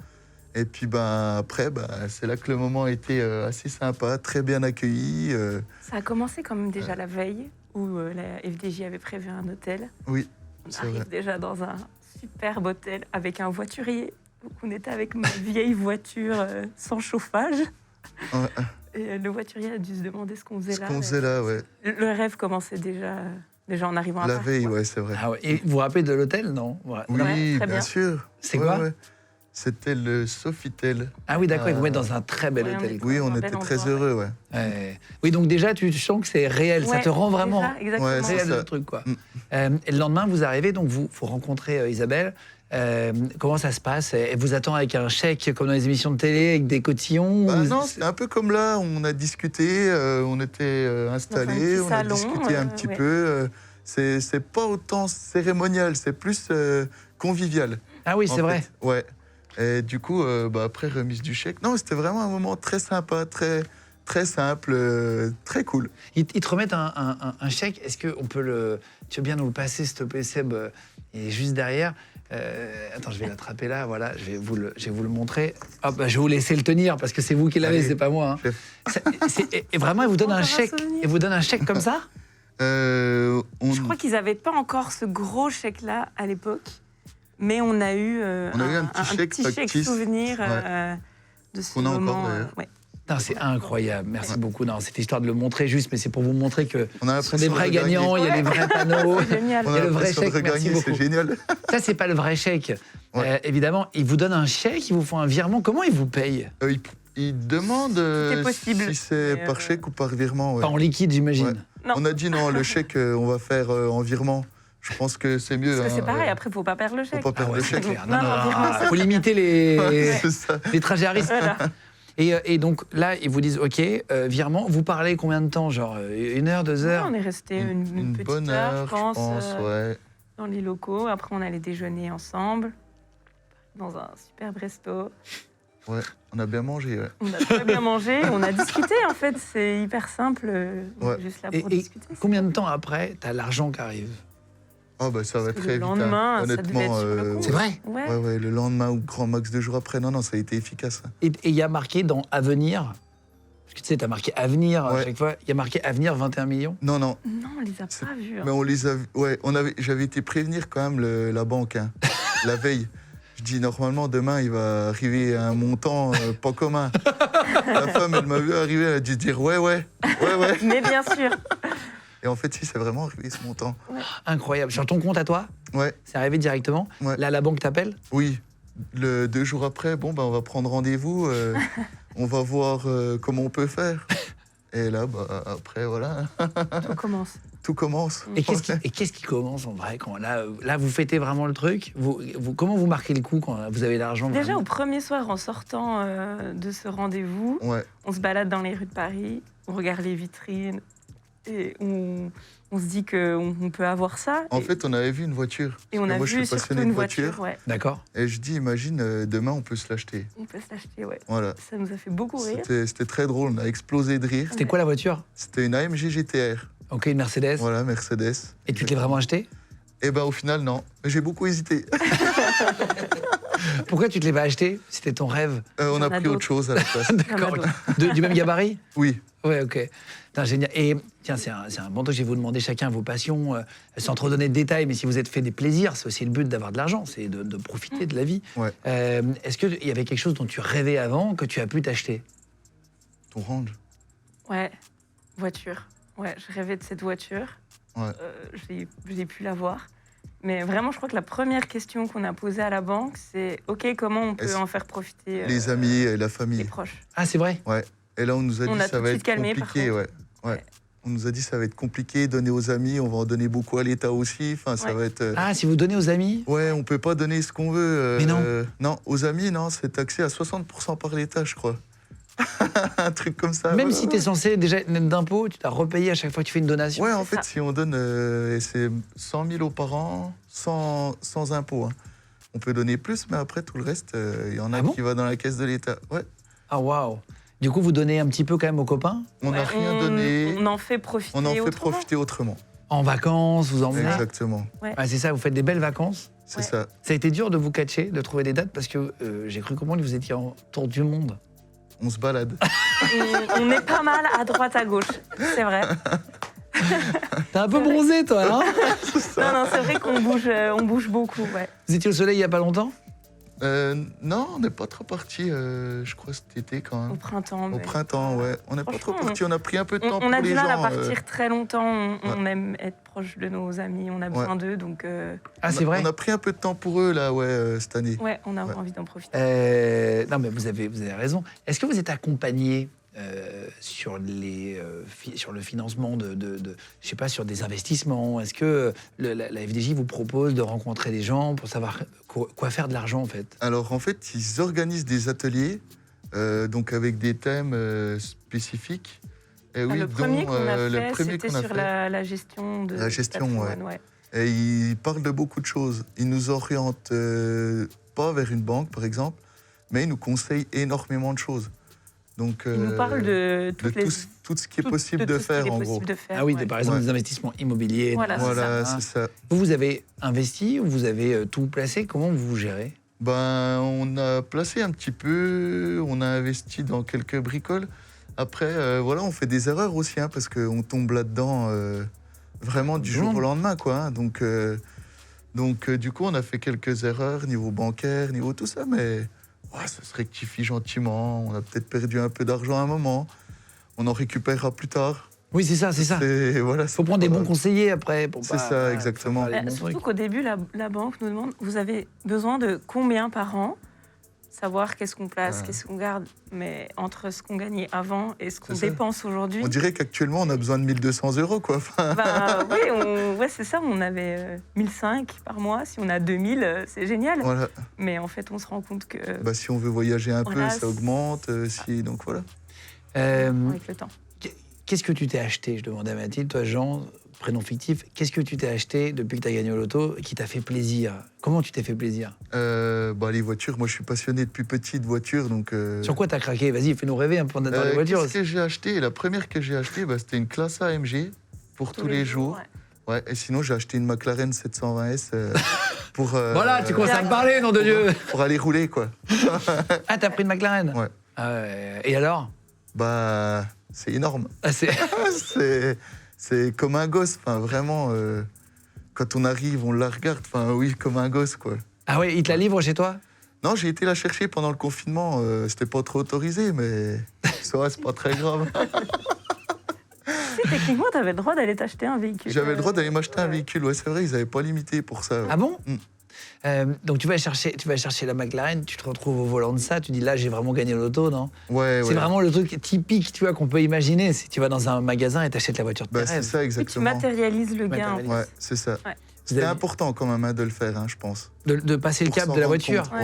Et puis après, c'est là que le moment était assez sympa, très bien accueilli. Ça a commencé quand même déjà la veille, où la FDJ avait prévu un hôtel. Oui, On c'est arrive vrai. déjà dans un superbe hôtel avec un voiturier. Donc on était avec ma vieille voiture sans chauffage. Ouais, Et le voiturier a dû se demander ce qu'on faisait ce là. qu'on faisait là, ouais. Le rêve commençait déjà en arrivant à La Paris. veille, quoi. ouais, c'est vrai. Ah ouais. Et vous vous rappelez de l'hôtel, non? Ouais. Oui, Ouais, très bien bien. sûr. C'est Ouais, quoi? ouais. C'était le Sofitel. Ah oui, d'accord, ils vous mettent dans un très bel Ouais, hôtel. on Oui, Dans on un était bel très endroit, heureux, ouais. Ouais. Oui, donc déjà, tu sens que c'est réel, ça Ouais, te rend vraiment déjà, exactement. Ouais, c'est réel ça. le truc, quoi. Mm. Et le lendemain, vous arrivez, donc vous rencontrez Isabelle. Comment ça se passe? Elle vous attend avec un chèque, comme dans les émissions de télé, avec des cotillons? ou- Non, c'est un peu comme là, on a discuté, on était installés, petit on a salon, discuté un petit ouais. peu. C'est pas autant cérémonial, c'est plus convivial. Ah oui, en c'est vrai. fait. Ouais. Et du coup, après remise du chèque, non, c'était vraiment un moment très sympa, très simple, très cool. Ils te remettent un chèque. Est-ce qu'on peut le... Tu veux bien nous le passer, s'il te plaît, Seb? Il est juste derrière. Attends, je vais l'attraper là, voilà, je vais vous le montrer. Hop, je vais vous laisser le tenir, parce que c'est vous qui l'avez, Allez, c'est pas moi. Hein. chef. Et vraiment, ils vous donnent un Encore un chèque. souvenir. Ils vous donnent un chèque comme ça? Je crois qu'ils n'avaient pas encore ce gros chèque-là à l'époque, mais on a eu, un petit chèque factice. souvenir Ouais. de ce Qu'on a encore, moment. d'ailleurs. Ouais. Non, c'est incroyable, merci Ouais. beaucoup. Non, c'était histoire de le montrer juste, mais c'est pour vous montrer que On a ce sont des l'impression vrais de gagner. gagnants, il y a des vrais panneaux. C'est génial. On Il y a a le vrai l'impression de chèque, merci regagner, c'est beaucoup. génial. Ça, c'est pas le vrai chèque. Ouais. Évidemment, ils vous donnent un chèque, ils vous font un virement. Comment ils vous payent? Ils demandent C'est possible, si c'est mais, par chèque ou par virement. Ouais. Pas en liquide, j'imagine. Ouais. Non. On a dit non, le chèque, on va faire en virement. Je pense que c'est mieux. Parce que c'est hein, pareil, après, il ne faut pas perdre le faut chèque. pas perdre Ah ouais, le c'est chèque. clair. Non, non, virement, Faut limiter les, C'est ça. les trajets à risque. Voilà. Et donc là, ils vous disent, OK, virement, vous parlez combien de temps? Genre 1 heure, 2 Ouais, heure? on est resté une petite bonne heure, je pense, ouais. dans les locaux. Après, on allait déjeuner ensemble dans un superbe resto. On a bien mangé, ouais. On a très bien mangé, on a discuté en fait. C'est hyper simple, on Ouais. est juste là Et- pour et discuter. Combien de temps après, t'as l'argent qui arrive? Ah bah ça va Parce que très le vite. hein. lendemain, ça devait Honnêtement, être sur le coup. C'est vrai? Ouais. ouais, le lendemain ou grand max 2 jours après, non, ça a été efficace. Et il y a marqué dans Avenir, parce que tu sais, t'as marqué Avenir à Ouais. chaque fois, il y a marqué Avenir 21 millions. Non, Non, on les a C'est- pas vus. hein. mais on les a. Ouais, j'avais été prévenir quand même la banque, hein, la veille. Je dis normalement demain il va arriver un montant pas commun. La femme elle m'a vu arriver, elle a dû dire ouais. Mais bien sûr. Et en fait si c'est vraiment arrivé ce montant. Incroyable. Sur ton compte à toi, Ouais, c'est arrivé directement. Ouais. Là, la banque t'appelle. oui. 2 jours après, bon on va prendre rendez-vous, on va voir comment on peut faire. Et là après voilà, On commence. tout commence. Et qu'est-ce qui commence en vrai quand là vous fêtez vraiment le truc comment vous marquez le coup quand vous avez l'argent Déjà, vraiment au premier soir, en sortant de ce rendez-vous, Ouais. on se balade dans les rues de Paris, on regarde les vitrines et on se dit qu'on peut avoir ça. En et, fait, on avait vu une voiture. et on Parce que a moi, je vu suis surtout passionné une de voiture. Ouais. D'accord. Et je dis, imagine, demain, on peut se l'acheter. On peut se l'acheter, ouais. Voilà. Ça nous a fait beaucoup rire. C'était très drôle, on a explosé de rire. C'était quoi la voiture? C'était une AMG GTR. Ok, une Mercedes. Voilà, Mercedes. Et tu te l'es vraiment acheté? Et ben au final, non. J'ai beaucoup hésité. Pourquoi tu te l'es pas acheté? C'était ton rêve. On Il y a en a pris autre d'autres. chose à la place. Il y en a D'accord. d'autres. Du même gabarit? Oui. Ouais, ok. Putain, génial. Et tiens, c'est un bon truc. Je vais vous demander chacun vos passions, sans trop donner de détails, mais si vous êtes fait des plaisirs, c'est aussi le but d'avoir de l'argent, c'est de profiter de la vie. Ouais. Est-ce qu'il y avait quelque chose dont tu rêvais avant que tu as pu t'acheter? Ton range. Ouais, voiture. Ouais, je rêvais de cette voiture. Ouais. J'ai pu l'avoir. Mais vraiment, je crois que la première question qu'on a posée à la banque, c'est OK, comment on peut Est-ce- en faire profiter Les amis et la les famille. proches. Ah, c'est vrai? Et là, on nous a On dit a ça tout de va suite être calmé, par compliqué. contre. Ouais. Ouais. On nous a dit ça va être compliqué, donner aux amis, on va en donner beaucoup à l'État aussi. Enfin, ça Ouais. va être. Ah, si vous donnez aux amis? Ouais, on peut pas donner ce qu'on veut. Mais non. Non, aux amis, non, c'est taxé à 60% par l'État, je crois. Un truc comme ça. Même ouais. si tu es censé déjà être net d'impôts, tu dois repayer à chaque fois que tu fais une donation. Ouais, en C'est fait, ça. si on donne, et c'est 100 000 par an, sans impôt. Hein. On peut donner plus, mais après, tout le reste, il y en a Ah bon qui va dans la caisse de l'État. Ouais. Ah, waouh. Du coup, vous donnez un petit peu quand même aux copains? On n'a Ouais, rien donné, On en fait profiter on en fait autrement. profiter autrement. En vacances, vous emmenez? Exactement, Ah, c'est ça, vous faites des belles vacances. c'est Ouais. ça. Ça a été dur de vous catcher, de trouver des dates, parce que j'ai cru comprendre que vous étiez en tour du monde. On se balade. On est pas mal à droite, à gauche. C'est vrai. T'es un peu bronzé, toi, hein? Non, non, c'est vrai qu'on bouge, on bouge beaucoup. Ouais. Vous étiez au soleil il y a pas longtemps? Non, on n'est pas trop parti, je crois, cet été quand Au même. printemps. Au mais- printemps, ouais. On n'est pas trop Franchement, parti, on a pris un peu de temps On a pour du les mal gens. à partir très longtemps. On ouais. aime être proche de nos amis. On a besoin d'eux. Donc, Ah, c'est vrai? On a pris un peu de temps pour eux, là, ouais, cette année. ouais, on a Ouais. envie d'en profiter. Non, mais vous avez raison. Est-ce que vous êtes accompagné sur le financement je sais pas, sur des investissements? Est-ce que la FDJ vous propose de rencontrer des gens pour savoir quoi faire de l'argent, en fait? Alors, en fait, ils organisent des ateliers, donc avec des thèmes spécifiques. Et oui, Le premier dont, qu'on a le fait, premier c'était qu'on a sur fait. la gestion de La gestion, patrimoine, ouais. Et ils parlent de beaucoup de choses. Ils nous orientent pas vers une banque, par exemple, mais ils nous conseillent énormément de choses. Donc, Il nous parle de de toutes les... tout ce qui est possible de faire, en gros. Ah oui, par exemple, ouais. des investissements immobiliers. Voilà, Voilà, ça. c'est ça. Vous avez investi ou vous avez tout placé? Comment vous vous gérez? Ben, on a placé un petit peu, on a investi dans quelques bricoles. Après, voilà, on fait des erreurs aussi, hein, parce qu'on tombe là-dedans vraiment du jour au lendemain, quoi. Hein. Donc, du coup, on a fait quelques erreurs niveau bancaire, niveau tout ça, mais ouais, ça se rectifie gentiment. On a peut-être perdu un peu d'argent à un moment. On en récupérera plus tard. Oui, c'est ça, c'est ça. Voilà, Il faut prendre des bons conseillers après. C'est ça, exactement. faire les bons Surtout trucs. qu'au début, la banque nous demande, vous avez besoin de combien par an? Savoir qu'est-ce qu'on place, qu'est-ce qu'on garde. Mais entre ce qu'on gagnait avant et ce qu'on C'est ça. dépense aujourd'hui... On dirait qu'actuellement, on a besoin de 1200 €, quoi. Enfin, Oui, ouais, c'est ça. On avait 1005 par mois. Si on a 2000, c'est génial. voilà. Mais en fait, on se rend compte que Si on veut voyager un Voilà, peu, ça augmente. Donc voilà. avec le temps. Qu'est-ce que tu t'es acheté? Je demandais à Mathilde, toi Jean, prénom fictif, qu'est-ce que tu t'es acheté depuis que tu as gagné au loto qui t'a fait plaisir? Comment tu t'es fait plaisir? Les voitures, moi je suis passionné depuis petit de voitures. Donc, Sur quoi t'as craqué? Vas-y, fais-nous rêver un peu dans les voitures. Qu'est-ce que j'ai acheté? La première que j'ai achetée, c'était une classe AMG pour tous les jours. ouais. Ouais, et sinon, j'ai acheté une McLaren 720S pour. Voilà, tu commences à me parler, nom de Dieu. Pour aller rouler, quoi. Ah, t'as pris une McLaren? Ouais. Et alors? C'est énorme. Ah, C'est comme un gosse. Enfin, vraiment, quand on arrive, on la regarde. Enfin, oui, comme un gosse, quoi. Ah ouais, il te la livre chez toi? Non, j'ai été la chercher pendant le confinement. C'était pas trop autorisé, mais ça va, c'est pas très grave. Si, techniquement, tu avais le droit d'aller t'acheter un véhicule. J'avais le droit d'aller m'acheter un Ouais. véhicule. Ouais, c'est vrai, ils n'avaient pas limité pour ça. Ouais. Ah bon? Mm. Donc tu vas chercher la McLaren, tu te retrouves au volant de ça, tu dis là j'ai vraiment gagné le loto, non? Ouais, C'est ouais. vraiment le truc typique, tu vois, qu'on peut imaginer. Si tu vas dans un magasin et t'achètes la voiture de tes C'est rêves. ça, Oui, tu exactement. matérialises le gain. Matérialises. Ouais, c'est ça. Ouais. Vous C'était avez- important quand même de le faire, je pense. de passer le Pour cap s'en de la rendre voiture. compte.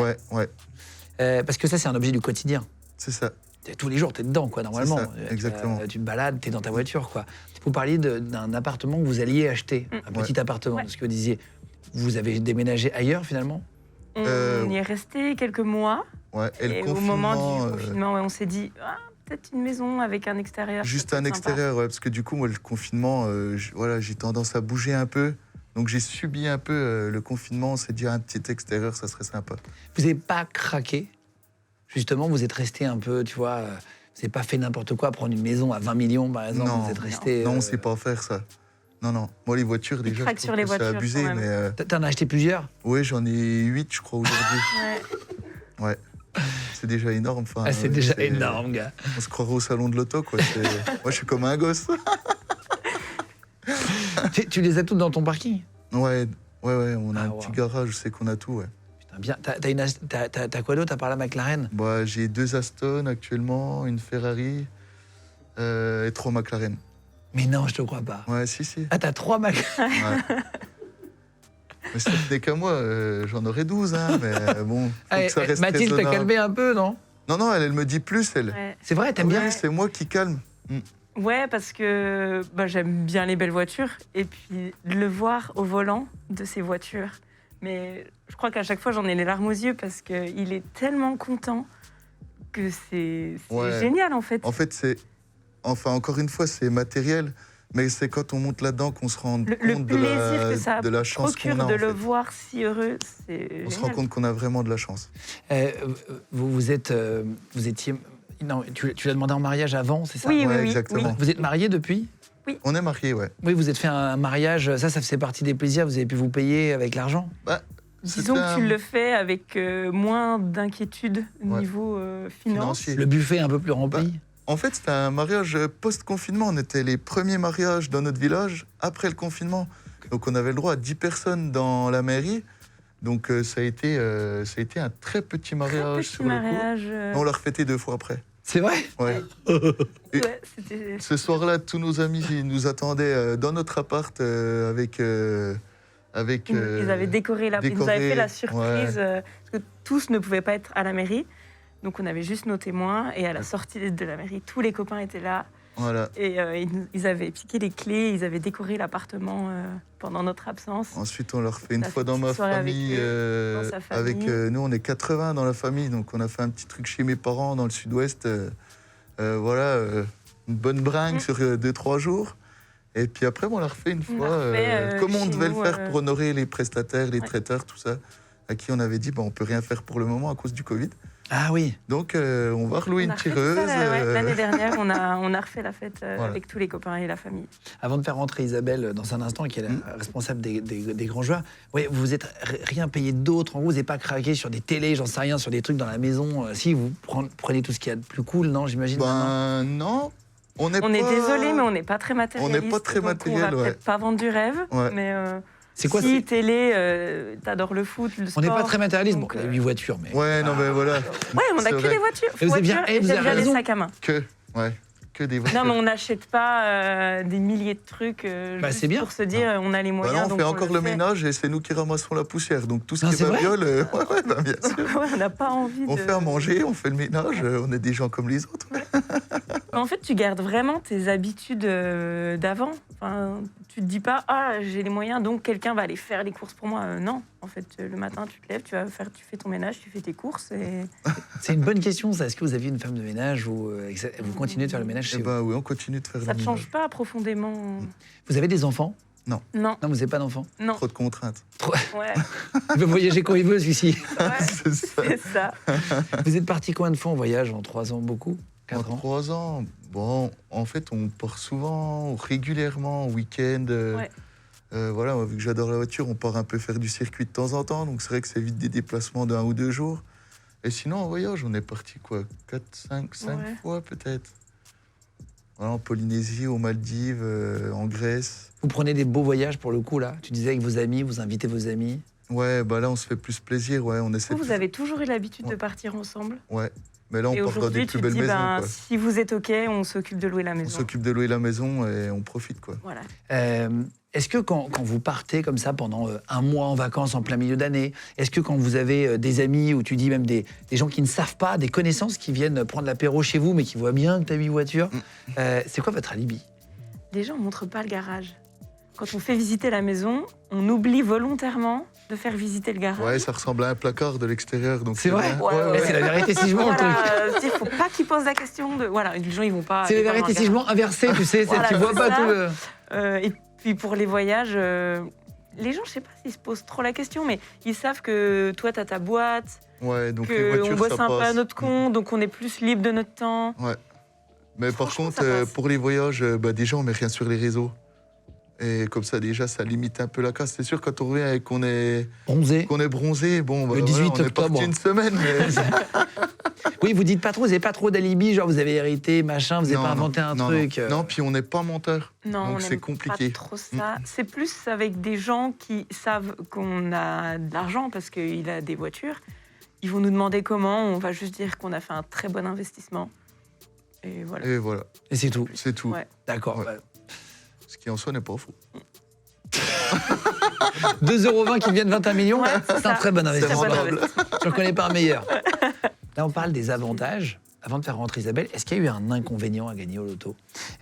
Ouais, Parce que ça, c'est un objet du quotidien. c'est ça. Tous les jours, t'es dedans, quoi, normalement. C'est ça, exactement. Tu te balades, t'es dans ta voiture, quoi. Vous parliez d'un appartement que vous alliez acheter, un petit appartement, Ouais. parce que vous disiez, vous avez déménagé ailleurs, finalement? On y est resté quelques mois. Ouais. Et le Et au confinement, moment du confinement, on s'est dit, peut-être une maison avec un extérieur. juste ça peut un être sympa. extérieur, ouais, parce que du coup, moi, le confinement, j'ai tendance à bouger un peu. Donc j'ai subi un peu le confinement. On s'est dit, un petit extérieur, ça serait sympa. Vous n'avez pas craqué? Justement, vous êtes resté un peu, tu vois, vous n'avez pas fait n'importe quoi, prendre une maison à 20 millions, par exemple, Non. vous êtes resté... Non, on sait pas faire ça. Non. Moi, les voitures, déjà, craque je sur trouve les que c'est voitures, abusé. quand même. Mais T'en as acheté plusieurs? ouais, j'en ai 8, je crois, aujourd'hui. Ouais. Ouais. C'est déjà énorme. Enfin, Ah, c'est déjà énorme, gars. On se croirait au salon de l'auto, quoi. Moi, je suis comme un gosse. Tu les as toutes dans ton parking? Ouais, on a Ah, un wow. petit garage, je sais qu'on a tout, ouais. Putain, bien. T'as quoi d'autre à part la McLaren? J'ai 2 Aston actuellement, une Ferrari et 3 McLaren. Mais non, je te crois pas. Ouais, si. Ah, t'as 3 McLaren? Ouais. Mais si ça tenait qu'à moi, j'en aurais 12, mais bon, faut que ça reste Mathilde, t'as raisonnable. calmé un peu, non? Non, elle me dit plus, elle. Ouais. C'est vrai, t'aimes bien? Oui, c'est moi qui calme. Ouais, parce que j'aime bien les belles voitures et puis le voir au volant de ces voitures. Mais je crois qu'à chaque fois, j'en ai les larmes aux yeux parce qu'il est tellement content que c'est Ouais. génial en fait. En fait, encore une fois, c'est matériel, mais c'est quand on monte là-dedans qu'on se rend Le compte de plaisir que ça de la chance procure qu'on a. de en le fait. voir si heureux, c'est On se rend génial. compte qu'on a vraiment de la chance. Vous étiez... Non, tu l'as demandé en mariage avant, c'est ça? Oui, Ouais, oui. exactement. Vous êtes mariés depuis? On est mariés, ouais. Oui, vous êtes fait un mariage, ça faisait partie des plaisirs, vous avez pu vous payer avec l'argent? Disons C'était que tu un- le fais avec moins d'inquiétude Ouais. niveau finance. Financier. Le buffet un peu plus rempli? En fait, c'était un mariage post-confinement. On était les premiers mariages dans notre village après le confinement. Donc, on avait le droit à 10 personnes dans la mairie. Donc, ça a été un très petit mariage Petit sur le coup. mariage. On l'a refêté 2 fois après. C'est vrai? Ouais. Ouais, c'était... Ce soir-là, tous nos amis ils nous attendaient dans notre appart avec. Ils avaient décoré ils nous avaient fait la surprise parce que tous ne pouvaient pas être à la mairie. Donc on avait juste nos témoins et à la sortie de la mairie, tous les copains étaient là Voilà. et ils avaient piqué les clés, ils avaient décoré l'appartement pendant notre absence. Ensuite, on leur fait une On a fois fait dans une ma petite soirée avec famille. eux, dans sa famille. Nous, on est 80 dans la famille, donc on a fait un petit truc chez mes parents dans le sud-ouest. Une bonne bringue sur 2-3 jours. Et puis après, on l'a refait une On fois, l'a refait, comme on chez devait nous, le faire pour honorer les prestataires, les ouais. traiteurs, tout ça, à qui on avait dit, on peut rien faire pour le moment à cause du Covid. Ah oui. Donc, on va relouer On a une refait tout tireuse. ça, l'année dernière, on a refait la fête Voilà. avec tous les copains et la famille. Avant de faire rentrer Isabelle dans un instant, qui est la responsable des grands joueurs, ouais, vous êtes rien payé d'autre. En gros, vous n'avez pas craqué sur des télés, j'en sais rien, sur des trucs dans la maison. Si, vous prenez tout ce qu'il y a de plus cool, non, j'imagine. maintenant. Non. On est désolé, mais on n'est pas très matérialiste. On n'est pas très donc matériel, on va ouais. peut-être pas vendre du rêve, Ouais. mais C'est quoi si télé, t'adores le foot, le On sport. n'est pas très matérialiste. Bon, donc, il y a 8 voitures, mais. Ouais, non, mais voilà. Ouais, on C'est a que vrai. des voitures. Et vous avez bien- Voitures, et vous j'aime avez bien les raison. sacs à main. Que des voitures. Non, mais on n'achète pas des milliers de trucs juste c'est bien. pour se dire on a les Bah moyens. non, on donc fait encore le fait. ménage et c'est nous qui ramassons la poussière. Donc tout ce Non, qui est c'est vrai babiole, ouais, bah, bien sûr. Ouais, on n'a pas envie On de. fait à manger, on fait le ménage, on est des gens comme les autres. En fait, tu gardes vraiment tes habitudes d'avant. Enfin, tu te dis pas j'ai les moyens, donc quelqu'un va aller faire les courses pour moi. Non, en fait, le matin, tu te lèves, tu fais ton ménage, tu fais tes courses et. C'est une bonne question, ça. Est-ce que vous aviez une femme de ménage ou vous continuez de faire le ménage chez Eh vous ben oui, on continue de faire Ça le ne ménage. change pas profondément. Vous avez des enfants? Non, Non, vous n'avez pas d'enfants? non. Trop de contraintes. Ouais, Il peut voyager quand il veut, celui-ci. ouais, C'est ça. c'est ça. Vous êtes parti combien de fois en voyage en 3 ans? Beaucoup? En 4 ans? 3 ans, bon, en fait, on part souvent, régulièrement, en week-end. Ouais. Voilà, moi, vu que j'adore la voiture, on part un peu faire du circuit de temps en temps. Donc c'est vrai que c'est vite des déplacements de 1 ou 2 jours. Et sinon, en voyage, on est parti quoi 4, 5 Ouais. fois peut-être. Voilà, en Polynésie, aux Maldives, en Grèce. Vous prenez des beaux voyages pour le coup, là? Tu disais avec vos amis, vous invitez vos amis. Ouais, bah là, on se fait plus plaisir. Ouais, on essaie. Vous avez toujours eu l'habitude de Ouais. partir ensemble. Ouais, mais là, on Et part dans aujourd'hui, des tu plus te belles dis, maisons. Quoi. si vous êtes OK, on s'occupe de louer la On maison. s'occupe de louer la maison et on profite, quoi. Voilà. Est-ce que quand vous partez comme ça pendant 1 mois en vacances en plein milieu d'année, est-ce que quand vous avez des amis ou tu dis même des gens qui ne savent pas, des connaissances qui viennent prendre l'apéro chez vous mais qui voient bien que tu as 8 voitures, c'est quoi votre alibi? Déjà, on montre pas le garage. Quand on fait visiter la maison, on oublie volontairement de faire visiter le garage. Ouais, ça ressemble à un placard de l'extérieur. Donc C'est vrai? bien. Ouais, Mais c'est la vérité si je mens, le truc. Il faut pas qu'ils posent la question de. Voilà, les gens ils vont pas. C'est la aller vérité voir si je un mens inversée, tu sais, Voilà, tu vois c'est pas ça. tout le... Et puis pour les voyages, les gens, je sais pas s'ils se posent trop la question, mais ils savent que toi, tu as ta boîte, Ouais, donc les qu'on voitures, bosse ça un peu à passe. notre compte, donc on est plus libre de notre temps. Ouais. Mais par Franchement, contre, ça passe. pour les voyages, déjà, on met rien sur les réseaux. Et comme ça, déjà, ça limite un peu la casse. C'est sûr, quand on revient et qu'on est Bronzé. bronzé, bon, bah, Le 18 voilà, on est octobre. parti une semaine. Mais... Oui, vous dites pas trop, vous n'avez pas trop d'alibi, genre vous avez hérité, machin, vous n'avez pas inventé un truc. Non, puis on n'est pas menteur. Non, Donc on c'est n'aime compliqué. pas trop ça. C'est plus avec des gens qui savent qu'on a de l'argent parce qu'il a des voitures. Ils vont nous demander comment, on va juste dire qu'on a fait un très bon investissement. Et voilà. Et voilà, Et c'est tout. c'est tout. Ouais. D'accord. Ouais. Ce qui en soi n'est pas faux. 2,20 € qui deviennent 21 millions, Ouais, c'est un ça. très bon Très investissement. bon rentable. investissement. Je ne connais pas un meilleur. Là, on parle des avantages. Avant de faire rentrer Isabelle, est-ce qu'il y a eu un inconvénient à gagner au loto?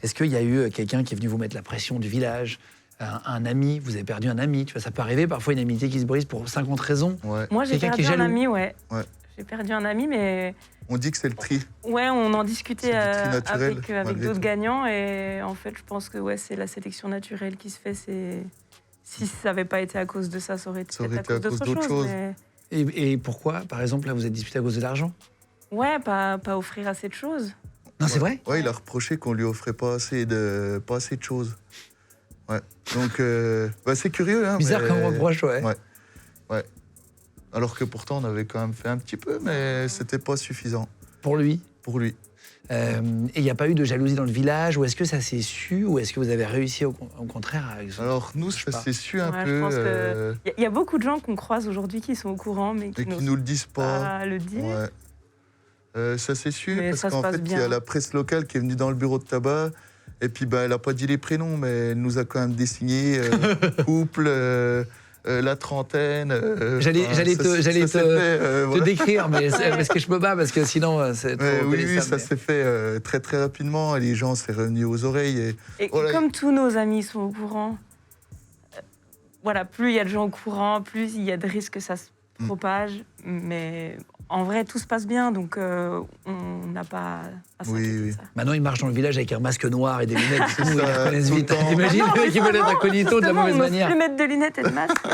Est-ce qu'il y a eu quelqu'un qui est venu vous mettre la pression du village? Un ami, vous avez perdu un ami, tu vois, ça peut arriver parfois une amitié qui se brise pour 50 raisons. Ouais. Moi, j'ai Quelqu'un qui perdu est un jaloux. ami, ouais. Ouais. J'ai perdu un ami, mais On dit que c'est le tri. ouais, on en discutait C'est du tri naturel, avec malgré d'autres tout. gagnants. Et en fait, je pense que ouais, c'est la sélection naturelle qui se fait. Si ça n'avait pas été à cause de ça, ça aurait été Ça aurait peut-être à été à cause cause d'autre d'autre chose. chose. Mais... Et pourquoi? Par exemple, là, vous êtes disputé à cause de l'argent? Ouais, pas offrir assez de choses. Non, c'est vrai? Ouais, il a reproché qu'on lui offrait pas assez de choses. Ouais. Donc, c'est curieux. Hein, Bizarre mais- comme reproche, ouais. Ouais. Alors que pourtant, on avait quand même fait un petit peu, mais c'était pas suffisant Pour lui. pour lui. Et il n'y a pas eu de jalousie dans le village? Ou est-ce que ça s'est su? Ou est-ce que vous avez réussi au contraire à... Alors, nous, Je sais ça pas. s'est su un Ouais, je peu pense que Il y a beaucoup de gens qu'on croise aujourd'hui qui sont au courant, mais et qui qui n'osent nous le disent pas. pas le dire. Ouais. Ça s'est su Mais parce ça se qu'en passe fait, il y a bien. la presse locale qui est venue dans le bureau de tabac. Et puis, elle n'a pas dit les prénoms, mais elle nous a quand même désigné couple, la trentaine. J'allais te voilà. décrire, mais parce que je peux pas, parce que sinon, c'est trop Oui, reconnaissable, ça mais- s'est fait très très rapidement et les gens s'est revenu aux oreilles. Et Voilà. comme tous nos amis sont au courant, voilà, plus il y a de gens au courant, plus il y a de risques que ça se propage. Mais en vrai, tout se passe bien, donc on n'a pas à s'inquiéter de Oui. ça. Maintenant, ils marchent dans le village avec un masque noir et des lunettes. C'est Ils ça, les reconnaissent tout le vite. temps. T'imagines Non, le mais mec qui veut être incognito de la Justement, mauvaise on n'ose manière. plus mettre de lunettes et de masques.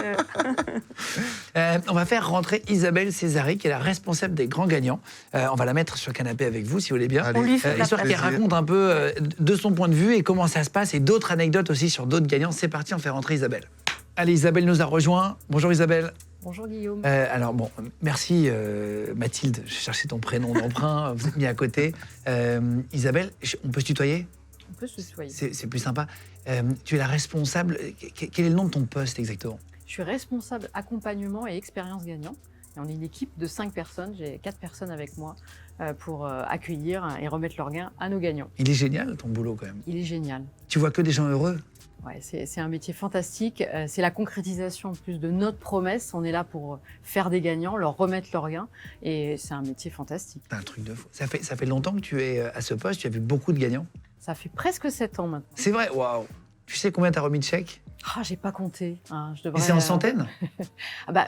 On va faire rentrer Isabelle Césari, qui est la responsable des grands gagnants. On va la mettre sur le canapé avec vous, si vous voulez bien. Allez, On lui fait de la Histoire place. qu'elle raconte un peu de son point de vue et comment ça se passe et d'autres anecdotes aussi sur d'autres gagnants. C'est parti, on fait rentrer Isabelle. Allez, Isabelle nous a rejoint. Bonjour Isabelle. Bonjour Guillaume. Alors bon, merci Mathilde, j'ai cherché ton prénom d'emprunt, vous êtes mis à côté. Isabelle, on peut se tutoyer? On peut se tutoyer. C'est plus sympa. Tu es la responsable. Quel est le nom de ton poste exactement? Je suis responsable accompagnement et expérience gagnant. Et on est une équipe de 5 personnes. J'ai 4 personnes avec moi pour accueillir et remettre leurs gains à nos gagnants. Il est génial ton boulot quand même. Il est génial. Tu vois que des gens heureux. Ouais, c'est un métier fantastique. C'est la concrétisation en plus de notre promesse. On est là pour faire des gagnants, leur remettre leurs gains. Et c'est un métier fantastique. C'est un truc de fou. Ça fait longtemps que tu es à ce poste. Tu as vu beaucoup de gagnants. Ça fait presque 7 ans maintenant. C'est vrai. Waouh. Tu sais combien tu as remis de chèques? Ah, j'ai pas compté. Hein. Je Et devrais, c'est en centaines?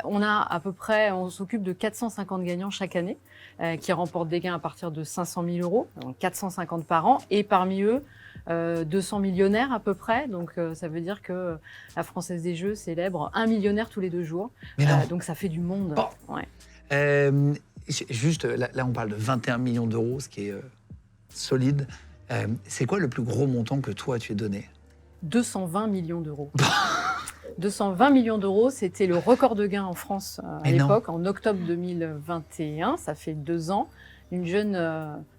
on a à peu près, on s'occupe de 450 gagnants chaque année qui remportent des gains à partir de 500 000 euros, donc 450 par an, et parmi eux, 200 millionnaires à peu près. Donc ça veut dire que la Française des Jeux célèbre 1 millionnaire tous les 2 jours. Mais non. Donc ça fait du monde. Bon. Ouais. Juste, là, on parle de 21 millions d'euros, ce qui est solide. C'est quoi le plus gros montant que toi, tu as donné? 220 millions d'euros. 220 millions d'euros, c'était le record de gains en France à Mais non. l'époque, en octobre 2021, ça fait 2 ans, une jeune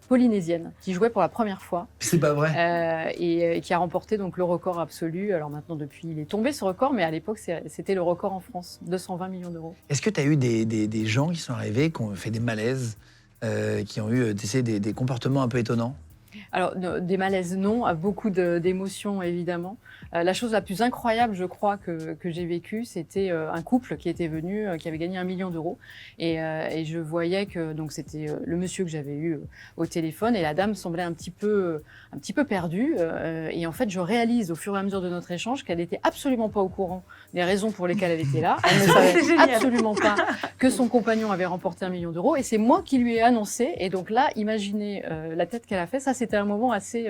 polynésienne qui jouait pour la première fois C'est pas vrai. et qui a remporté donc le record absolu. Alors maintenant, depuis, il est tombé ce record, mais à l'époque, c'était le record en France, 220 millions d'euros. Est-ce que tu as eu des gens qui sont arrivés, qui ont fait des malaises, qui ont eu des comportements un peu étonnants? Alors, des malaises, non, beaucoup d'émotions, évidemment. La chose la plus incroyable, je crois, que j'ai vécue, c'était un couple qui était venu, qui avait gagné 1 million d'euros. Et je voyais que donc c'était le monsieur que j'avais eu au téléphone, et la dame semblait un petit peu perdue. Et en fait, je réalise au fur et à mesure de notre échange qu'elle n'était absolument pas au courant des raisons pour lesquelles elle était là. Elle ne C'est savait génial. absolument pas que son compagnon avait remporté 1 million d'euros. Et c'est moi qui lui ai annoncé. Et donc là, imaginez la tête qu'elle a fait. Ça, c'était un moment assez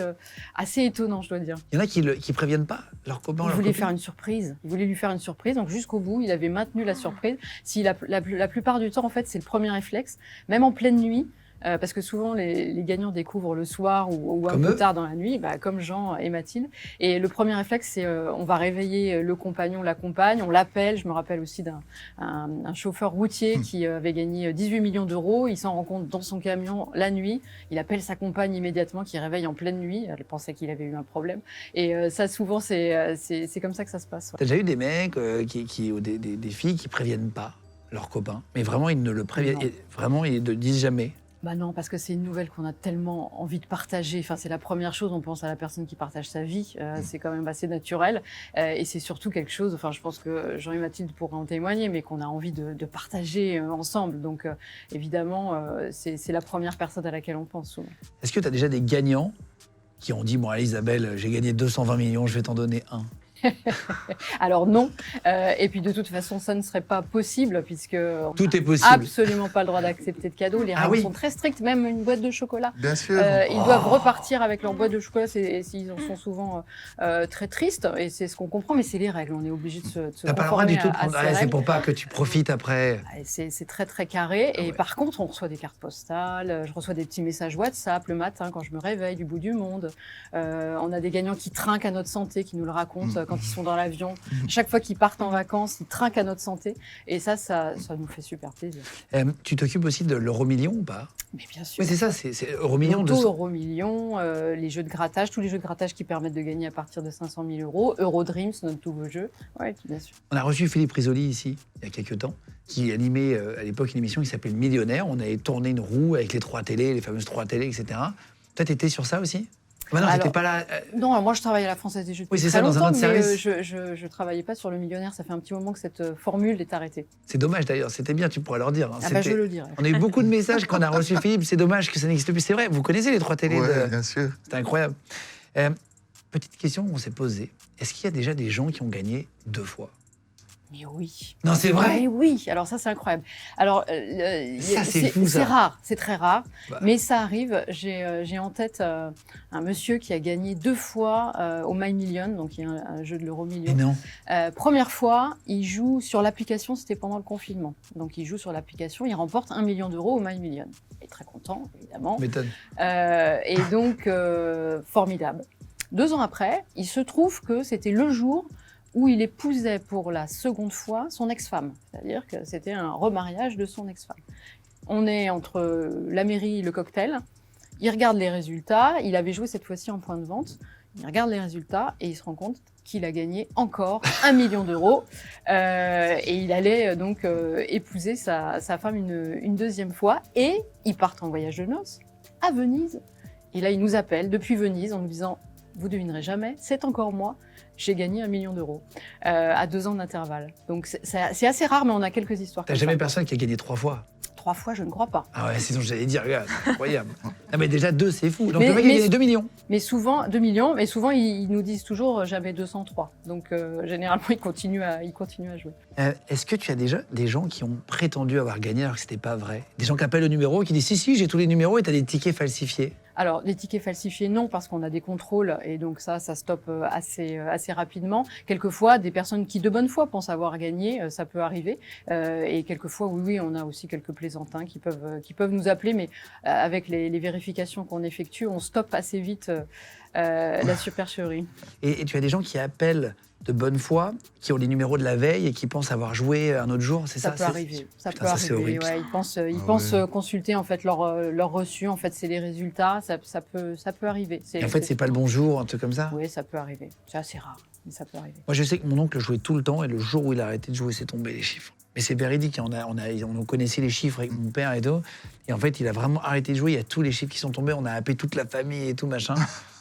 étonnant, je dois dire. Il y en a qui préviennent pas leurs copains, Il leurs voulait copines? faire une surprise. Il voulait lui faire une surprise. Donc jusqu'au bout, il avait maintenu la surprise. Si la plupart du temps, en fait, c'est le premier réflexe, même en pleine nuit. Parce que souvent, les gagnants découvrent le soir ou un Comme peu eux. tard dans la nuit, comme Jean et Mathilde. Et le premier réflexe, c'est on va réveiller le compagnon, la compagne, on l'appelle. Je me rappelle aussi d'un chauffeur routier qui avait gagné 18 millions d'euros. Il s'en rend compte dans son camion la nuit. Il appelle sa compagne immédiatement, qui réveille en pleine nuit. Elle pensait qu'il avait eu un problème. Et ça, souvent, c'est comme ça que ça se passe. Ouais. T'as déjà eu des mecs, ou des filles qui préviennent pas leurs copains, mais vraiment ils ne le préviennent, Non. vraiment ils ne le disent jamais. Bah non, parce que c'est une nouvelle qu'on a tellement envie de partager. Enfin, c'est la première chose, on pense à la personne qui partage sa vie. C'est quand même assez naturel. Et c'est surtout quelque chose, enfin, je pense que Jean et Mathilde pourraient en témoigner, mais qu'on a envie de partager ensemble. Donc, évidemment, c'est la première personne à laquelle on pense souvent. Est-ce que tu as déjà des gagnants qui ont dit, bon allez Isabelle, j'ai gagné 220 millions, je vais t'en donner un? Alors non. Et puis de toute façon, ça ne serait pas possible puisque on Tout n'a est possible. absolument pas le droit d'accepter de cadeaux. Les Ah règles oui. sont très strictes, même une boîte de chocolat. Bien sûr. Ils doivent repartir avec leur boîte de chocolat. Ils en sont souvent très tristes et c'est ce qu'on comprend, mais c'est les règles. On est obligé de se T'as pas le droit du conformer tout de à prendre. ces Ah, c'est règles. pour pas que tu profites après. Et c'est très très carré. Et ouais. par contre, on reçoit des cartes postales. Je reçois des petits messages WhatsApp le matin quand je me réveille du bout du monde. On a des gagnants qui trinquent à notre santé, qui nous le racontent quand ils sont dans l'avion. Chaque fois qu'ils partent en vacances, ils trinquent à notre santé. Et ça nous fait super plaisir. Tu t'occupes aussi de l'euro-million ou pas? Mais bien sûr. Oui, c'est ça, c'est euro-million. Loto, euro-million, les jeux de grattage, tous les jeux de grattage qui permettent de gagner à partir de 500 000 euros. Eurodreams, notre nouveau jeu. Oui, bien sûr. On a reçu Philippe Risoli ici, il y a quelques temps, qui animait à l'époque une émission qui s'appelait Le Millionnaire. On avait tourné une roue avec les 3 télés, les fameuses 3 télés, etc. Toi, t'étais sur ça aussi? Bah non, Alors, t'étais pas là. Non, alors moi je travaille à la Française des Jeux depuis Oui, c'est très ça, dans un longtemps, autre mais service. je travaillais pas sur Le Millionnaire. Ça fait un petit moment que cette formule est arrêtée. C'est dommage d'ailleurs, c'était bien, tu pourrais leur dire. hein. Ah bah, je C'était- le dirai. On a eu beaucoup de messages qu'on a reçu Philippe, c'est dommage que ça n'existe plus. C'est vrai, vous connaissez les 3 télés Ouais, de... bien sûr. C'était incroyable. Petite question qu'on s'est posée. Est-ce qu'il y a déjà des gens qui ont gagné 2 fois? Mais oui. Non, c'est vrai. Mais oui, alors ça c'est incroyable. Alors Ça, c'est fou, ça. c'est rare, c'est très rare, Bah. mais ça arrive. J'ai en tête un monsieur qui a gagné 2 fois au My Million, donc il y a un jeu de l'euro Mais million. non. Première fois, il joue sur l'application, c'était pendant le confinement. Donc il joue sur l'application, il remporte 1 million d'euros au My Million. Il est très content, évidemment. M'étonne. Et donc, formidable. 2 ans après, il se trouve que c'était le jour où il épousait pour la seconde fois son ex-femme. C'est-à-dire que c'était un remariage de son ex-femme. On est entre la mairie et le cocktail. Il regarde les résultats. Il avait joué cette fois-ci en point de vente. Il regarde les résultats et il se rend compte qu'il a gagné encore 1 million d'euros. Et il allait donc épouser sa femme une deuxième fois. Et ils partent en voyage de noces à Venise. Et là, il nous appelle depuis Venise en nous disant « Vous devinerez jamais, c'est encore moi, j'ai gagné 1 million d'euros à 2 ans d'intervalle. » Donc c'est assez rare, mais on a quelques histoires T'as comme jamais ça. personne qui a gagné 3 fois? 3 fois, je ne crois pas. Ah ouais, sinon j'allais dire, regarde, c'est incroyable. Ah mais déjà 2, c'est fou. Donc Mais- le mec a mais- gagné 2 millions. Mais souvent, 2 millions, mais souvent, ils nous disent toujours jamais 203. Donc généralement, ils continuent à jouer. Est-ce que tu as déjà des gens qui ont prétendu avoir gagné alors que c'était pas vrai? Des gens qui appellent le numéro et qui disent si, j'ai tous les numéros et t'as des tickets falsifiés. Alors, les tickets falsifiés, non, parce qu'on a des contrôles et donc ça stoppe assez rapidement. Quelquefois, des personnes qui, de bonne foi, pensent avoir gagné, ça peut arriver. Et quelquefois, oui, on a aussi quelques plaisantins qui peuvent nous appeler, mais avec les vérifications qu'on effectue, on stoppe assez vite la supercherie. Et tu as des gens qui appellent de bonne foi, qui ont les numéros de la veille et qui pensent avoir joué un autre jour, c'est ça? Ça peut arriver. Ça Putain, peut ça, c'est arriver. horrible, Ouais, ça. ils pensent consulter en fait leur reçu. En fait, c'est les résultats. Ça peut arriver. Et en fait, c'est pas le bon jour, un truc comme ça? Oui, ça peut arriver. C'est assez rare, mais ça peut arriver. Moi, je sais que mon oncle jouait tout le temps et le jour où il a arrêté de jouer, c'est tombé les chiffres. Mais c'est véridique, on connaissait les chiffres avec mon père et tout. Et en fait, il a vraiment arrêté de jouer. Il y a tous les chiffres qui sont tombés. On a appelé toute la famille et tout, machin.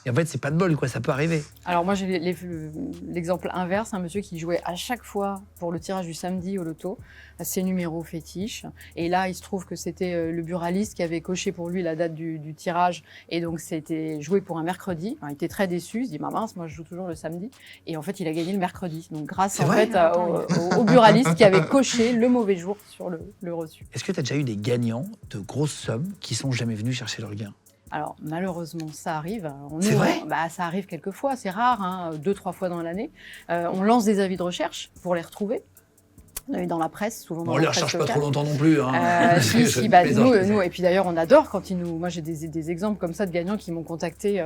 Et en fait, c'est pas de bol, quoi. Ça peut arriver. Alors moi, j'ai l'exemple inverse, un monsieur qui jouait à chaque fois pour le tirage du samedi au loto, ses numéros fétiches. Et là, il se trouve que c'était le buraliste qui avait coché pour lui la date du tirage. Et donc, c'était joué pour un mercredi. Enfin, il était très déçu. Il se dit, bah mince, moi, je joue toujours le samedi. Et en fait, il a gagné le mercredi. Donc, grâce C'est en vrai fait au buraliste qui avait coché le mauvais jour sur le reçu. Est-ce que tu as déjà eu des gagnants de grosses sommes qui sont jamais venus chercher leur gain? Alors malheureusement, ça arrive. C'est vrai Ça arrive quelquefois, c'est rare, hein, 2-3 fois dans l'année. On lance des avis de recherche pour les retrouver. On a eu dans la presse, souvent dans On la les presse recherche pas locale. trop longtemps non plus. Hein. Si, Je bah, plaisante, je nous, plaisante. et puis d'ailleurs, on adore quand ils nous. Moi, j'ai des exemples comme ça de gagnants qui m'ont contacté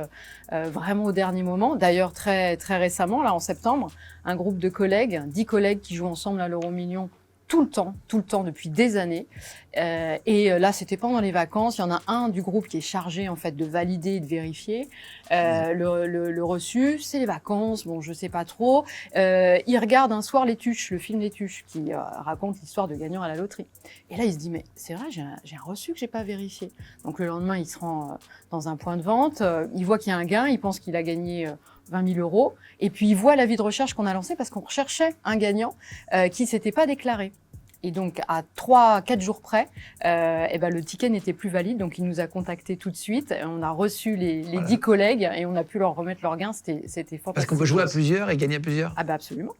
vraiment au dernier moment. D'ailleurs, très, très récemment, là, en septembre, un groupe de collègues, 10 collègues qui jouent ensemble à l'euro-million tout le temps, depuis des années. Et là, c'était pendant les vacances. Il y en a un du groupe qui est chargé en fait de valider et de vérifier le reçu. C'est les vacances, bon, je sais pas trop. Il regarde un soir Les Tuches, le film Les Tuches, qui raconte l'histoire de gagnants à la loterie. Et là, il se dit mais c'est vrai, j'ai un reçu que j'ai pas vérifié. Donc le lendemain, il se rend dans un point de vente. Il voit qu'il y a un gain. Il pense qu'il a gagné 20 000 euros. Et puis il voit l'avis de recherche qu'on a lancé parce qu'on recherchait un gagnant qui s'était pas déclaré. Et donc, à 3-4 jours près, le ticket n'était plus valide. Donc, il nous a contactés tout de suite. On a reçu les 10 collègues et on a pu leur remettre leur gain. C'était fantastique. Parce qu'on peut jouer à plusieurs et gagner à plusieurs. Ah bah absolument.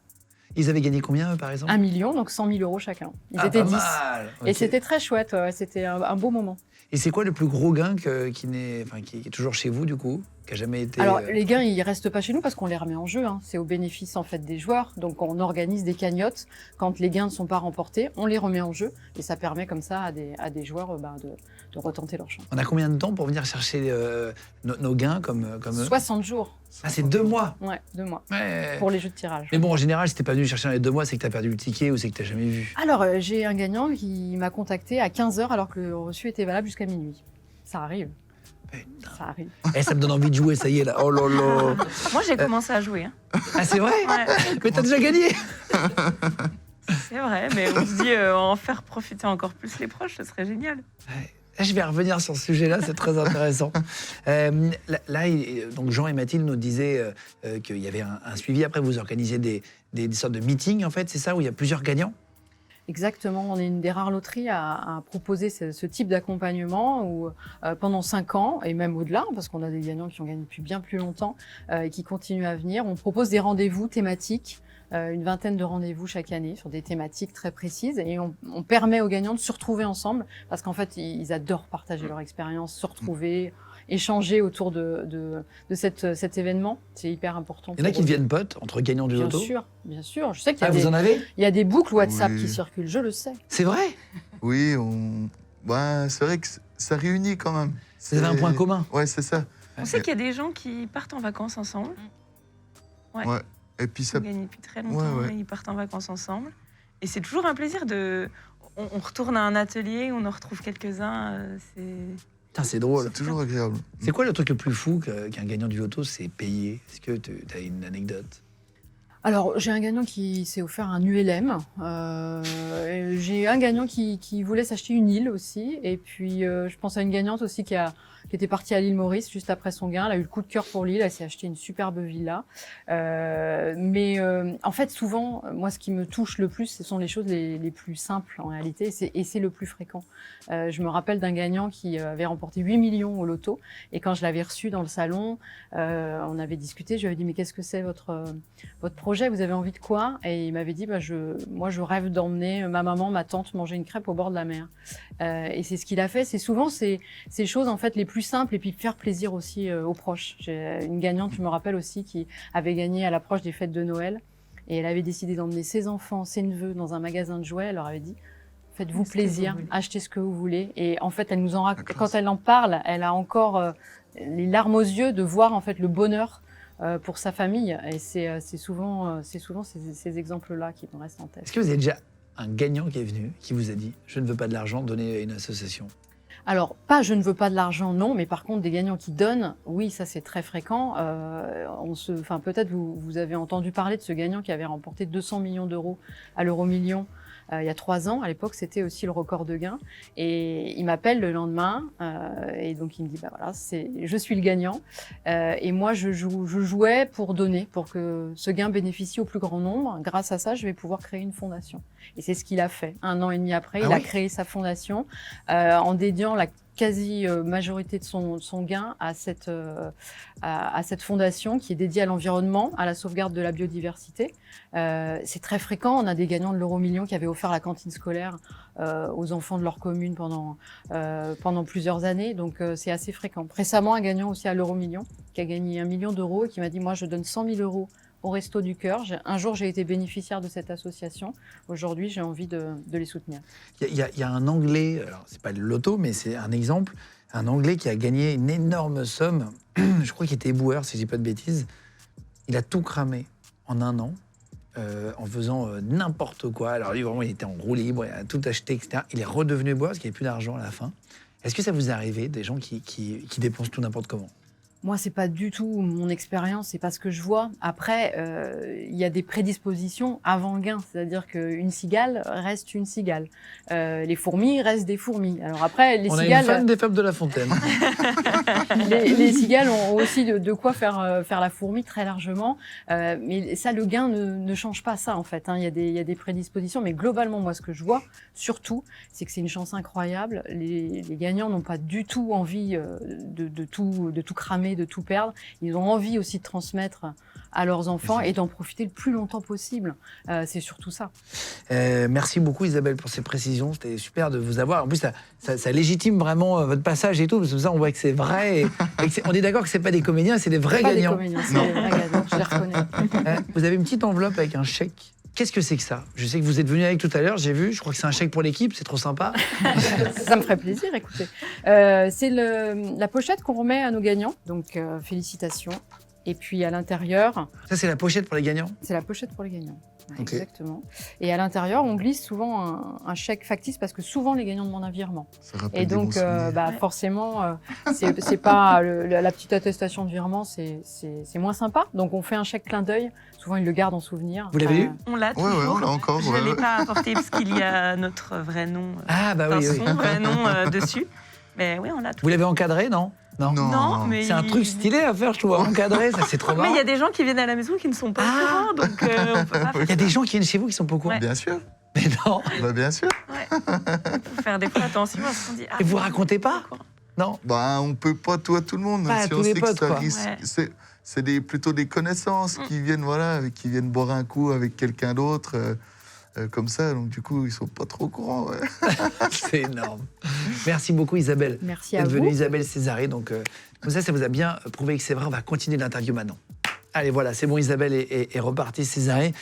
Ils avaient gagné combien, eux, par exemple? 1 million, donc 100 000 euros chacun. Ils Ah, étaient pas 10. mal. Et Ok. c'était très chouette. Ouais, c'était un beau moment. Et c'est quoi le plus gros gain qui est toujours chez vous, du coup, qui a jamais été... Alors, les gains, ils restent pas chez nous parce qu'on les remet en jeu. Hein. C'est au bénéfice en fait des joueurs. Donc, on organise des cagnottes. Quand les gains ne sont pas remportés, on les remet en jeu et ça permet comme ça à des joueurs de retenter leur chance. On a combien de temps pour venir chercher nos gains comme eux? 60 jours. Ah, c'est 2 mois. Ouais, 2 mois Ouais. pour les jeux de tirage. Mais bon, en général, si t'es pas venu chercher dans les 2 mois, c'est que t'as perdu le ticket ou c'est que t'as jamais vu. Alors, j'ai un gagnant qui m'a contacté à 15h alors que le reçu était valable jusqu'à minuit. Ça arrive. Putain. Ça arrive. Eh, ça me donne envie de jouer, ça y est, là. Oh là là. Moi, j'ai commencé à jouer. Hein. Ah, c'est vrai? Ouais, Mais t'as déjà gagné. c'est vrai, mais on se dit en faire profiter encore plus les proches, ce serait génial. Là, je vais revenir sur ce sujet-là, c'est très intéressant. Donc Jean et Mathilde nous disaient qu'il y avait un suivi. Après, vous organisez des sortes de meetings, en fait, c'est ça, où il y a plusieurs gagnants? Exactement, on est une des rares loteries à proposer ce type d'accompagnement où pendant 5 ans, et même au-delà, parce qu'on a des gagnants qui ont gagné depuis bien plus longtemps et qui continuent à venir, on propose des rendez-vous thématiques, une vingtaine de rendez-vous chaque année sur des thématiques très précises et on permet aux gagnants de se retrouver ensemble parce qu'en fait, ils adorent partager leur expérience, se retrouver, échanger autour de cet événement. C'est hyper important. Il y en a pour qui eux. deviennent potes entre gagnants du Bien loto? sûr, bien sûr. Je sais qu'il y Ah, a vous en avez? il y a des boucles WhatsApp Oui. qui circulent, je le sais. C'est vrai? Oui, c'est vrai que ça réunit quand même. Vous avez un point commun. Ouais, c'est ça. On sait qu'il y a des gens qui partent en vacances ensemble. Ouais. Ouais. Et puis ça. Ils gagnent depuis très longtemps, Ouais. et ils partent en vacances ensemble. Et c'est toujours un plaisir de... On retourne à un atelier, on en retrouve quelques-uns. Putain, c'est drôle. C'est toujours agréable. C'est quoi le truc le plus fou qu'un gagnant du loto s'est payé? Est-ce que tu as une anecdote? Alors, j'ai un gagnant qui s'est offert un ULM. J'ai un gagnant qui voulait s'acheter une île aussi. Et puis, je pense à une gagnante aussi qui était partie à l'île Maurice juste après son gain. Elle a eu le coup de cœur pour l'île. Elle s'est acheté une superbe villa. En fait, souvent, moi, ce qui me touche le plus, ce sont les choses les plus simples en réalité. Et c'est le plus fréquent. Je me rappelle d'un gagnant qui avait remporté 8 millions au loto. Et quand je l'avais reçu dans le salon, on avait discuté. Je lui avais dit, mais qu'est-ce que c'est votre projet? Vous avez envie de quoi? Et il m'avait dit, moi, je rêve d'emmener ma maman, ma tante manger une crêpe au bord de la mer. Et c'est ce qu'il a fait. C'est souvent ces choses en fait les plus simples et puis faire plaisir aussi aux proches. J'ai une gagnante, je me rappelle aussi, qui avait gagné à l'approche des fêtes de Noël et elle avait décidé d'emmener ses enfants, ses neveux dans un magasin de jouets. Elle leur avait dit, faites-vous plaisir, achetez ce que vous voulez. Et en fait, quand elle en parle, elle a encore les larmes aux yeux de voir en fait le bonheur pour sa famille. Et c'est souvent ces exemples-là qui me restent en tête. Est-ce que vous avez déjà un gagnant qui est venu, qui vous a dit « Je ne veux pas de l'argent, donnez à une association ». Alors, pas je ne veux pas de l'argent, non, mais par contre, des gagnants qui donnent, oui, ça c'est très fréquent. Peut-être vous avez entendu parler de ce gagnant qui avait remporté 200 millions d'euros à l'euro-million il y a 3 ans. À l'époque, c'était aussi le record de gain. Et il m'appelle le lendemain et donc il me dit, voilà, je suis le gagnant. Et moi, je jouais pour donner, pour que ce gain bénéficie au plus grand nombre. Grâce à ça, je vais pouvoir créer une fondation. Et c'est ce qu'il a fait. 1 an et demi après, il a créé sa fondation en dédiant la quasi-majorité de son gain à cette fondation qui est dédiée à l'environnement, à la sauvegarde de la biodiversité. C'est très fréquent. On a des gagnants de l'euro-million qui avaient offert la cantine scolaire aux enfants de leur commune pendant plusieurs années. Donc, c'est assez fréquent. Récemment, un gagnant aussi à l'euro-million qui a gagné 1 million d'euros et qui m'a dit « Moi, je donne 100 000 euros au Resto du Cœur. Un jour, j'ai été bénéficiaire de cette association. Aujourd'hui, j'ai envie de les soutenir. » Il y a un Anglais, alors c'est pas le loto, mais c'est un exemple, un Anglais qui a gagné une énorme somme, je crois qu'il était éboueur, si je dis pas de bêtises. Il a tout cramé en 1 an, en faisant n'importe quoi. Alors lui, vraiment, il était en roue libre, il a tout acheté, etc. Il est redevenu éboueur parce qu'il n'y avait plus d'argent à la fin. Est-ce que ça vous est arrivé, des gens qui dépensent tout n'importe comment? Moi, c'est pas du tout mon expérience, c'est pas ce que je vois. Après, il y a des prédispositions avant le gain, c'est-à-dire qu'une cigale reste une cigale. Les fourmis restent des fourmis. Alors après, les cigales... On a une fan des Fables de La Fontaine. les cigales ont aussi de quoi faire la fourmi très largement. Mais ça, le gain ne change pas ça, en fait. Il y a des prédispositions. Mais globalement, moi, ce que je vois, surtout, c'est que c'est une chance incroyable. Les gagnants n'ont pas du tout envie de tout cramer, de tout perdre. Ils ont envie aussi de transmettre à leurs enfants et d'en profiter le plus longtemps possible. C'est surtout ça. Merci beaucoup Isabelle pour ces précisions. C'était super de vous avoir. En plus, ça légitime vraiment votre passage et tout. Parce que ça, on voit que c'est vrai. On est d'accord que c'est pas des comédiens, c'est des vrais gagnants. Des comédiens, c'est des vrais gagnants, je les reconnais. Vous avez une petite enveloppe avec un chèque. Qu'est-ce que c'est que ça? Je sais que vous êtes venu avec tout à l'heure, j'ai vu. Je crois que c'est un chèque pour l'équipe, c'est trop sympa. Ça me ferait plaisir, écoutez. C'est la pochette qu'on remet à nos gagnants. Donc, félicitations. Et puis, à l'intérieur... Ça, c'est la pochette pour les gagnants? C'est la pochette pour les gagnants. Okay. Exactement. Et à l'intérieur, on glisse souvent un chèque factice parce que souvent, les gagnants demandent un virement. Et donc, forcément, c'est pas la petite attestation de virement, c'est moins sympa. Donc, on fait un chèque clin d'œil. Souvent, ils le gardent en souvenir. Vous l'avez eu? On l'a toujours. Ouais, on l'a encore. Je ne l'ai pas apporté parce qu'il y a notre vrai nom. Son vrai nom dessus. Mais oui, on l'a toujours. Vous l'avez encadré, non? Non, mais c'est un truc stylé à faire, je trouve, encadré, ça c'est trop marrant. Mais il y a des gens qui viennent à la maison qui ne sont pas au courant, donc on peut pas faire. Il y a des gens qui viennent chez vous qui sont pas au courant. Ouais. Bien sûr. Mais non. Bien sûr. Ouais. Faut faire des fois attention à ce qu'on dit. Et vous racontez pas? Non. On peut pas tout à tout le monde. Pas à si tous on les sait potes, que ça quoi. risque, Ouais. c'est plutôt des connaissances qui viennent boire un coup avec quelqu'un d'autre. Comme ça, donc du coup, ils sont pas trop au courant. Ouais. C'est énorme. Merci beaucoup Isabelle. Merci à vous. vous. D'être venue Isabelle Césaré. Donc, comme ça vous a bien prouvé que c'est vrai. On va continuer l'interview maintenant. Allez, voilà, c'est bon, Isabelle est repartie, Césaré.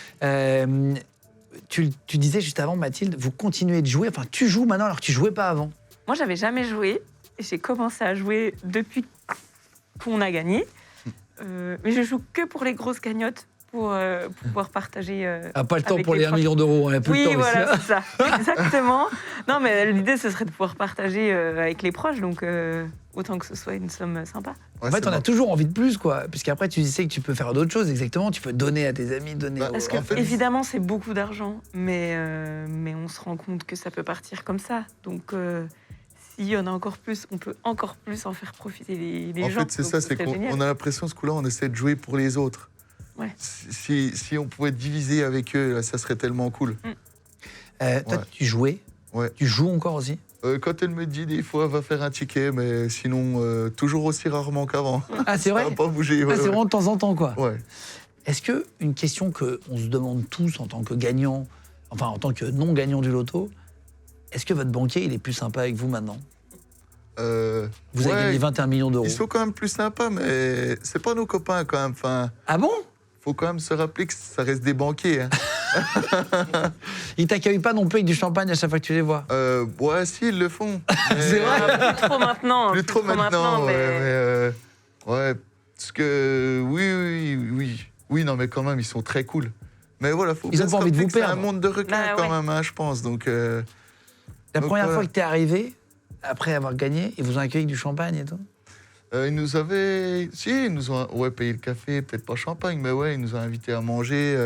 Tu disais juste avant, Mathilde, vous continuez de jouer. Enfin, tu joues maintenant alors que tu jouais pas avant. Moi, j'avais jamais joué. J'ai commencé à jouer depuis qu'on a gagné. Mais je joue que pour les grosses cagnottes. pour pouvoir partager. Pas le temps avec pour les 1 proches. million d'euros, un peu Oui, de temps voilà, aussi. c'est ça, exactement. Non, mais l'idée, ce serait de pouvoir partager avec les proches, donc autant que ce soit une somme sympa. Ouais, En fait, c'est on a bon. toujours envie de plus, quoi. Puisqu'après, tu sais que tu peux faire d'autres choses, exactement. Tu peux donner à tes amis, donner Bah, aux... Parce que, En fait, évidemment, c'est beaucoup d'argent, mais on se rend compte que ça peut partir comme ça. Donc, s'il y en a encore plus, on peut encore plus en faire profiter les En gens. fait, c'est Donc, ça, ce c'est serait qu'on génial. on a l'impression, ce coup-là, on essaie de jouer pour les autres. Ouais. Si on pouvait diviser avec eux, là, ça serait tellement cool. Toi, Ouais. tu jouais. Ouais. Tu joues encore aussi. Quand elle me dit des fois, va faire un ticket, mais sinon, toujours aussi rarement qu'avant. Ah, c'est Ça vrai. n'a pas bougé. Ah, Ouais, c'est ouais. vraiment de temps en temps, quoi. Ouais. Est-ce que une question que on se demande tous en tant que gagnant, enfin en tant que non gagnant du loto, est-ce que votre banquier il est plus sympa avec vous maintenant? Vous avez Ouais, gagné 21 millions d'euros. Ils sont quand même plus sympas, mais c'est pas nos copains quand même. Enfin, Ah bon? faut quand même se rappeler que ça reste des banquiers. Hein. Ils t'accueillent pas non plus avec du champagne à chaque fois que tu les vois? Ouais, si, ils le font. mais- C'est vrai. Ah, plus trop maintenant. Plus trop maintenant, mais... ouais, parce que oui, non, mais quand même, ils sont très cool. Mais voilà, faut Ils bien ont se pas envie de rappeler vous que c'est un perdre. monde de requins Bah, quand ouais. même, hein, je pense. Donc, La Donc, première voilà. fois que t'es arrivé, après avoir gagné, ils vous ont accueilli avec du champagne et tout? ils nous avaient, si, ils nous ont, payé le café, peut-être pas champagne, mais ouais, ils nous ont invités à manger.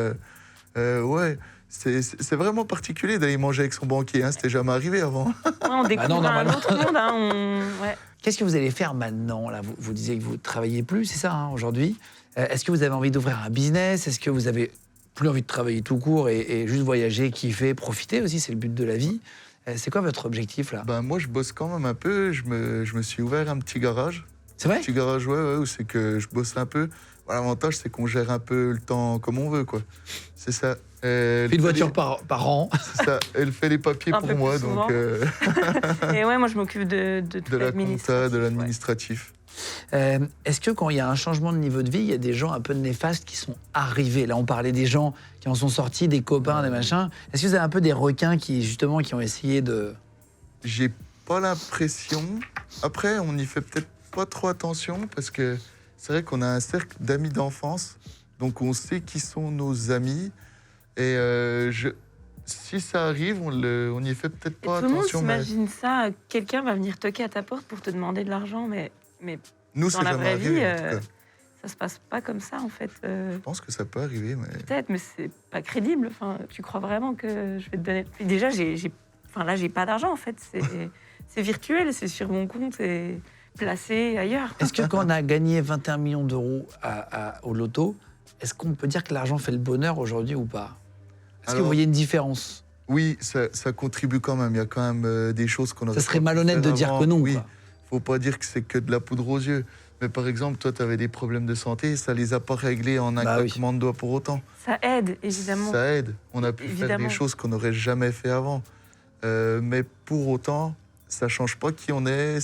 Ouais, c'est vraiment particulier d'aller manger avec son banquier. Hein, c'était jamais arrivé avant. Ouais, on découvre non, un normalement. autre monde. Hein, ouais. Qu'est-ce que vous allez faire maintenant là, vous disiez que vous ne travaillez plus, c'est ça, hein, aujourd'hui. Est-ce que vous avez envie d'ouvrir un business? Est-ce que vous avez plus envie de travailler tout court et juste voyager, kiffer, profiter aussi? C'est le but de la vie. C'est quoi votre objectif là? Ben, moi, je bosse quand même un peu. Je me suis ouvert un petit garage. C'est vrai? Petit garage, ouais, où c'est que je bosse un peu. Bon, l'avantage, c'est qu'on gère un peu le temps comme on veut, quoi. C'est ça. Une voiture par an. C'est ça. Elle fait les papiers Un pour peu moi, plus souvent. donc Et ouais, moi, je m'occupe de tout de la compta, de ouais. l'administratif. Est-ce que quand il y a un changement de niveau de vie, il y a des gens un peu néfastes qui sont arrivés? Là, on parlait des gens qui en sont sortis, des copains, des machins. Est-ce que vous avez un peu des requins qui ont essayé de... J'ai pas l'impression. Après, on n'y fait peut-être pas trop attention parce que c'est vrai qu'on a un cercle d'amis d'enfance, donc on sait qui sont nos amis. Et si ça arrive, on n'y fait peut-être Et pas tout le monde attention. Mais s'imagine ça. Quelqu'un va venir toquer à ta porte pour te demander de l'argent, mais nous, dans c'est la jamais vraie arrivé. vie, En tout cas. ça se passe pas comme ça, en fait. Je pense que ça peut arriver, mais Peut-être, mais c'est pas crédible. Enfin, tu crois vraiment que je vais te donner... Puis déjà, là, j'ai pas d'argent, en fait. C'est virtuel, c'est sur mon compte et placé ailleurs. Est-ce que quand on a gagné 21 millions d'euros au loto, est-ce qu'on peut dire que l'argent fait le bonheur aujourd'hui ou pas? Est-ce que Alors, vous voyez une différence? oui, ça contribue quand même. Il y a quand même des choses qu'on aurait Ça serait pas pu malhonnête de faire dire avant. que non, Oui, quoi. faut pas dire que c'est que de la poudre aux yeux. Mais par exemple, toi, tu avais des problèmes de santé, ça les a pas réglés en un Bah oui. claquement de doigts pour autant. Ça aide, évidemment. Ça aide. On a pu faire Évidemment. des choses qu'on n'aurait jamais fait avant. Mais pour autant, ça change pas qui on est.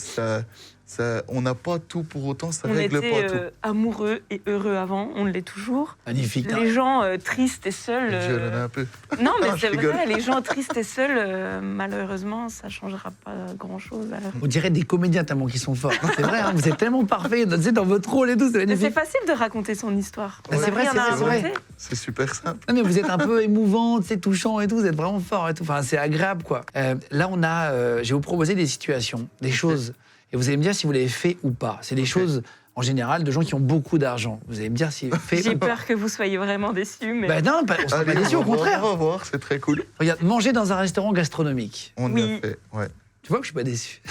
On n'a pas tout pour autant. Ça On règle était pas tout. amoureux et heureux avant, on l'est toujours. Magnifique. Les gens tristes et seuls... Violonner un peu. Non, mais Non, je c'est rigole. vrai, les gens tristes et seuls, malheureusement, ça changera pas grand-chose. On dirait des comédiens tellement qu'ils sont forts. C'est vrai, hein, vous êtes tellement parfaits tu sais, dans votre rôle et tout, c'est Mais c'est magnifique. facile de raconter son histoire. Bah, On c'est a vrai, rien c'est à vrai, c'est vrai. inventer. C'est super simple. Non, mais vous êtes un peu émouvant, tu sais, touchant et tout, vous êtes vraiment fort et tout. Enfin, c'est agréable, quoi. Là, je vais vous proposer des situations, des choses, et vous allez me dire si vous l'avez fait ou pas. C'est des choses, en général, de gens qui ont beaucoup d'argent. Vous allez me dire si fait J'ai ou pas. peur que vous soyez vraiment déçus, mais Ben non, on sera pas déçus, au contraire. On va voir, c'est très cool. Regarde, manger dans un restaurant gastronomique. On Oui. y a fait, ouais. Tu vois que je suis pas déçu.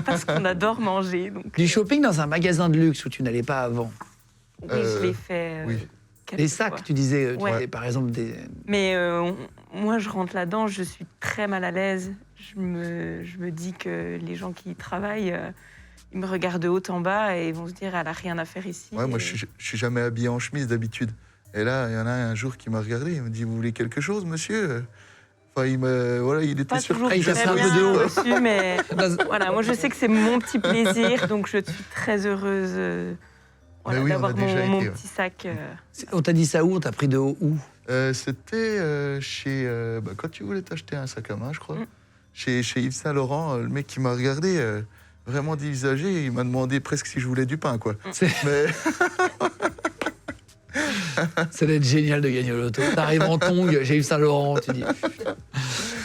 parce qu'on adore manger. Donc, Du shopping dans un magasin de luxe où tu n'allais pas avant. oui, je l'ai fait. oui. quelques Des sacs, fois. tu disais, Ouais. avais, par exemple, des... Mais moi, je rentre là-dedans, je suis très mal à l'aise. Je me dis que les gens qui y travaillent, ils me regardent de haut en bas et ils vont se dire, elle n'a rien à faire ici. Ouais, moi, Et- je suis jamais habillé en chemise d'habitude. Et là, il y en a un jour qui m'a regardé. Il me dit, vous voulez quelque chose, monsieur? Enfin, il était Pas toujours surpris. il t'a très fait un peu bien de haut. reçu, mais voilà, moi je sais que c'est mon petit plaisir, donc je suis très heureuse Mais oui, on a d'avoir déjà mon été, ouais. petit sac. On t'a dit ça où? On t'a pris de haut où? C'était chez... quand tu voulais t'acheter un sac à main, je crois. Mm. Chez Yves Saint-Laurent, le mec qui m'a regardé, vraiment dévisagé, il m'a demandé presque si je voulais du pain, quoi. C'est- Mais Ça doit être génial de gagner au loto. T'arrives en tongs, j'ai eu Saint-Laurent, tu dis.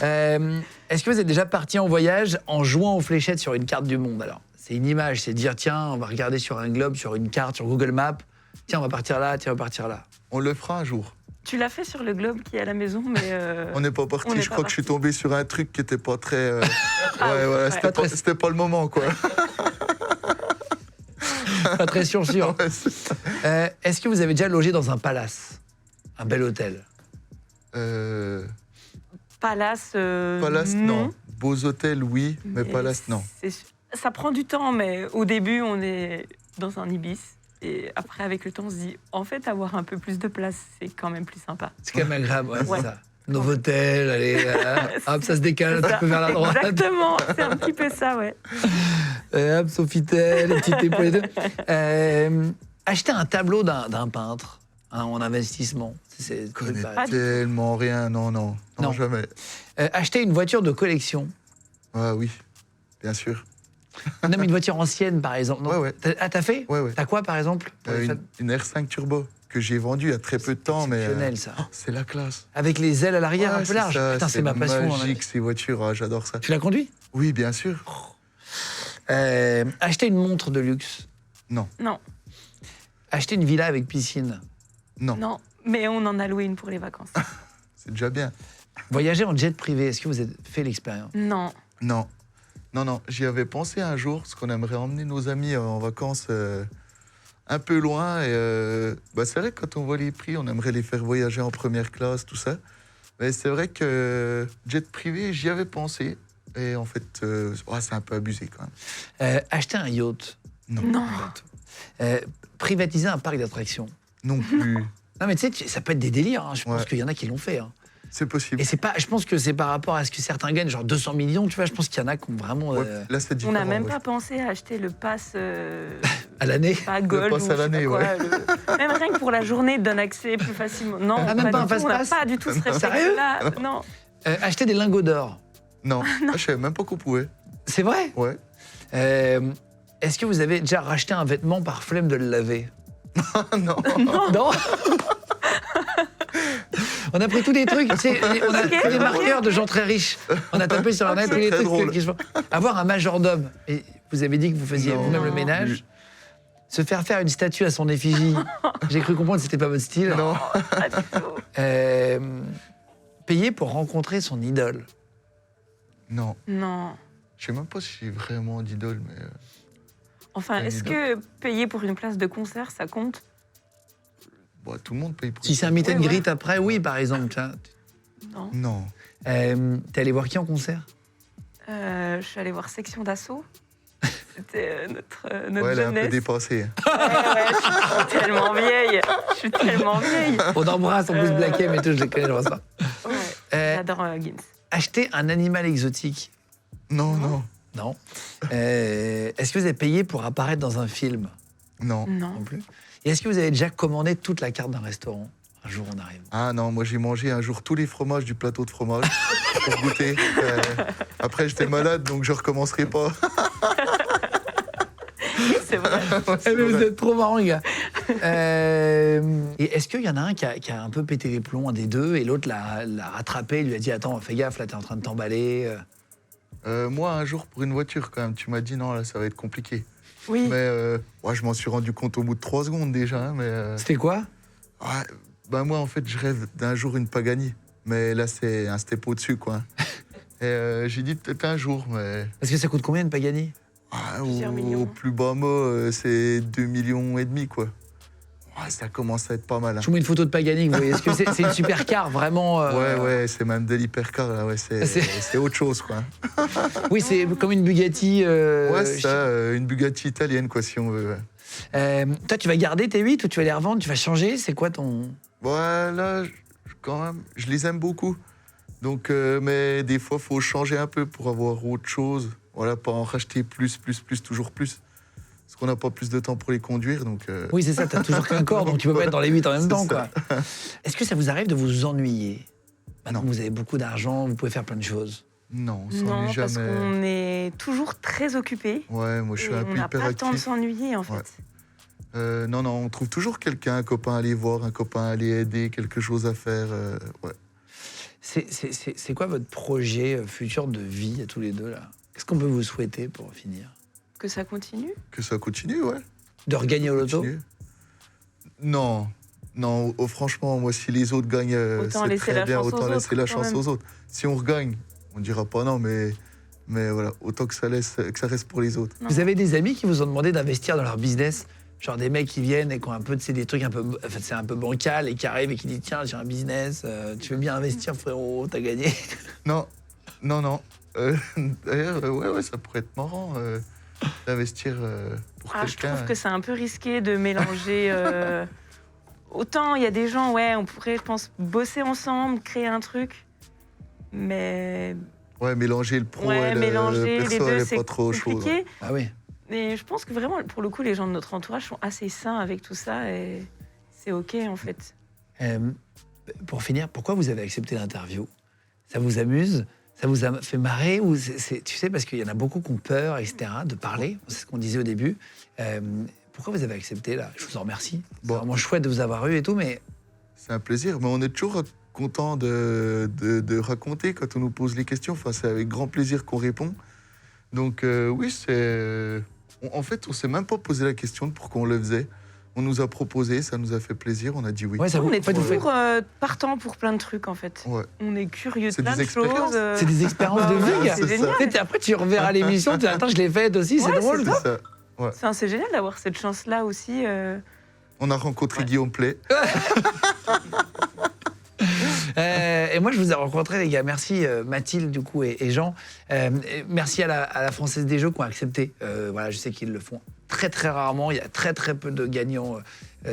Est-ce que vous êtes déjà parti en voyage en jouant aux fléchettes sur une carte du monde alors? C'est une image, c'est dire tiens, on va regarder sur un globe, sur une carte, sur Google Maps. Tiens, on va partir là, tiens, on va partir là. On le fera un jour. Tu l'as fait sur le globe qui est à la maison, mais... On n'est pas parti. on n'est Je pas crois que je suis parti. tombé sur un truc qui était pas très. Ouais, ouais. voilà, Pas très- c'était pas le moment, quoi. Pas très sûr. Ouais, c'est ça. Est-ce que vous avez déjà logé dans un palace? Un bel hôtel? Palace, Palace, non. Beaux hôtels, oui, mais Palace, non. Ça prend du temps, mais au début, on est dans un Ibis. Et après, avec le temps, on se dit, en fait, avoir un peu plus de place, c'est quand même plus sympa. C'est quand même agréable, ouais, Ouais. c'est ça. Novotel, allez, hop, ça se décale un petit peu vers la droite. Exactement, c'est un petit peu ça, ouais. Hop, Sofitel, les petites épaules et tout. Acheter un tableau d'un peintre en investissement. C'est Je connais Pas du tout. tellement rien, non, Non. jamais. Acheter une voiture de collection. Ah oui, bien sûr. Non, mais une voiture ancienne, par exemple. Non. Ouais. T'as fait? Ouais, ouais. T'as quoi, par exemple pour les fêtes? Une R5 Turbo que j'ai vendue il y a très peu de temps, mais Exceptionnel, ça. c'est la classe. Avec les ailes à l'arrière un Ouais, peu larges. ça, Putain, c'est ma passion. magique, ces voitures, ah, j'adore ça. Tu l'as conduit? Oui, bien sûr. Acheter une montre de luxe. Non, Acheter une villa avec piscine. Non, non, mais on en a loué une pour les vacances. c'est déjà bien. Voyager en jet privé, est-ce que vous avez fait l'expérience? Non, Non, j'y avais pensé un jour, parce qu'on aimerait emmener nos amis en vacances un peu loin. Et c'est vrai que quand on voit les prix, on aimerait les faire voyager en première classe, tout ça. Mais c'est vrai que jet privé, j'y avais pensé. Et en fait, c'est un peu abusé quand même. Acheter un yacht. non. Privatiser un parc d'attractions. Non plus. Non, mais tu sais, ça peut être des délires. Hein. Je pense Ouais. qu'il y en a qui l'ont fait. Hein. C'est possible. Et c'est pas, je pense que c'est par rapport à ce que certains gagnent, genre 200 millions, tu vois. Je pense qu'il y en a qui ont vraiment Ouais, là, c'est On différent. n'a même ouais. pas pensé à acheter le pass à l'année. pas Gold pass ou à je sais pas l'année, quoi, ouais. Même rien que pour la journée, donne accès plus facilement. Non, Ah, même pas un du tout. On n'a fast-pass pas du tout ce Sérieux réflexe-là. Non. Acheter des lingots d'or. Non, ah, je savais même pas qu'on pouvait. C'est vrai. Ouais. Est-ce que vous avez déjà racheté un vêtement par flemme de le laver? non. Non. On a pris tous les trucs, tu sais, on a Ok, fait des ok, marqueurs de ok. gens très riches. On a tapé sur Internet Ok. tous les Très trucs drôle. qui se font. Avoir un majordome. Et vous avez dit que vous faisiez Non. vous-même le Non. ménage. Se faire faire une statue à son effigie. J'ai cru comprendre que c'était pas votre style. Non. Pas du tout. Payer pour rencontrer son idole. Non. Non. Je sais même pas si j'ai vraiment d'idole, mais. Enfin, Pas est-ce que payer pour une place de concert, ça compte? Tout le monde paye pour Si c'est un meet and Ouais, greet après, oui, par exemple. Tu vois. Non. Non. T'es allé voir qui en concert? Je suis allée voir Section d'Assaut. C'était notre Ouais, elle est un peu jeunesse. dépassée. Ouais, je suis tellement vieille. Je suis tellement vieille. On embrasse, en plus Black M et tout, je les connais, je vois ça. Ouais. J'adore Gims. Acheter un animal exotique. Non, non. Non. Est-ce que vous avez payé pour apparaître dans un film? Non. Non. Non plus. Et est-ce que vous avez déjà commandé toute la carte d'un restaurant? Un jour, on arrive. Ah non, moi j'ai mangé un jour tous les fromages du plateau de fromage pour goûter. Après j'étais malade donc je recommencerai pas. C'est vrai. Eh, mais vous êtes trop marrants, les gars. Et est-ce qu'il y en a un qui a un peu pété les plombs, un des deux, et l'autre l'a rattrapé, lui a dit attends, fais gaffe, là t'es en train de t'emballer. Moi un jour pour une voiture quand même, tu m'as dit non là ça va être compliqué. Oui. Mais je m'en suis rendu compte au bout de 3 secondes déjà. Hein, mais C'était quoi? moi en fait je rêve d'un jour une Pagani. Mais là c'est un step au-dessus quoi. Et j'ai dit peut-être un jour mais... Parce que ça coûte combien une Pagani? Plusieurs millions. Au plus bas mot c'est 2,5 millions quoi. Ça commence à être pas mal. Hein. Je vous mets une photo de Pagani, vous voyez. Est-ce que c'est une supercar, vraiment Ouais, c'est même de l'hypercar, là, ouais, c'est autre chose, quoi. Oui, c'est comme une Bugatti. Ouais, c'est ça, une Bugatti italienne, quoi, si on veut. Ouais. Toi, tu vas garder tes 8 ou tu vas les revendre? Tu vas changer? C'est quoi ton... Là, quand même, je les aime beaucoup. Donc, mais des fois, il faut changer un peu pour avoir autre chose. Voilà, pas en racheter plus, toujours plus. Parce qu'on n'a pas plus de temps pour les conduire, donc... Oui, c'est ça, t'as toujours qu'un corps, donc tu peux pas être dans les 8 en même C'est temps, ça. quoi. Est-ce que ça vous arrive de vous ennuyer? Maintenant Non. que vous avez beaucoup d'argent, vous pouvez faire plein de choses. Non, on s'ennuie Non, parce jamais. qu'on est toujours très occupés. Ouais, moi, je suis Et un on peu n'a pas le temps de hyperactif. s'ennuyer, en fait. Ouais. Non, on trouve toujours quelqu'un, un copain à aller voir, un copain à aller aider, quelque chose à faire. Ouais. C'est quoi votre projet futur de vie à tous les deux, là? Qu'est-ce qu'on peut vous souhaiter pour finir? Que ça continue. Que ça continue, ouais. De regagner au loto? Continue. Non, franchement, moi, si les autres gagnent, Autant c'est laisser très la bien, chance aux autant laisser autres, la quand chance même. aux autres. Si on regagne, on dira pas non, mais voilà, autant que ça reste pour les autres. Non. Vous avez des amis qui vous ont demandé d'investir dans leur business? Genre des mecs qui viennent et qui ont un peu, tu sais, des trucs un peu, enfin, c'est un peu bancal et qui arrivent et qui disent tiens, j'ai un business, tu veux bien investir, frérot, t'as gagné. Non. D'ailleurs, ouais, ça pourrait être marrant d'investir pour Je quelqu'un. trouve que c'est un peu risqué de mélanger. Autant il y a des gens, ouais, on pourrait, je pense, bosser ensemble, créer un truc, mais Ouais, mélanger le pro ouais, et le mélanger les perso, elle deux, est c'est pas trop chaude. compliqué. Ah oui. Mais je pense que vraiment, pour le coup, les gens de notre entourage sont assez sains avec tout ça et c'est ok en fait. Pour finir, pourquoi vous avez accepté l'interview? Ça vous amuse? Ça vous a fait marrer ou tu sais, parce qu'il y en a beaucoup qui ont peur, etc., de parler. C'est ce qu'on disait au début. Pourquoi vous avez accepté, là? Je vous en remercie. C'est Bon. vraiment chouette de vous avoir eu et tout, mais C'est un plaisir, mais on est toujours content de raconter quand on nous pose les questions. Enfin, c'est avec grand plaisir qu'on répond. Donc oui, en fait, on s'est même pas posé la question de pourquoi on le faisait. On nous a proposé, ça nous a fait plaisir, on a dit oui. ouais, ça On est en fait, vous faites- toujours partant pour plein de trucs en fait. Ouais. On est curieux de C'est plein des de choses. expériences. c'est des expériences de vie. Ouais, gars. c'est C'est génial. ça. Tu sais, après, tu reverras l'émission, tu dis attends, je l'ai faite aussi, c'est Ouais, drôle. C'est ça. Enfin, c'est génial d'avoir cette chance-là aussi. On a rencontré Ouais. Guillaume Play. Et moi, je vous ai rencontré, les gars. Merci Mathilde, du coup, et Jean. Merci à la Française des Jeux qui ont accepté. Voilà, je sais qu'ils le font très, très rarement. Il y a très, très peu de gagnants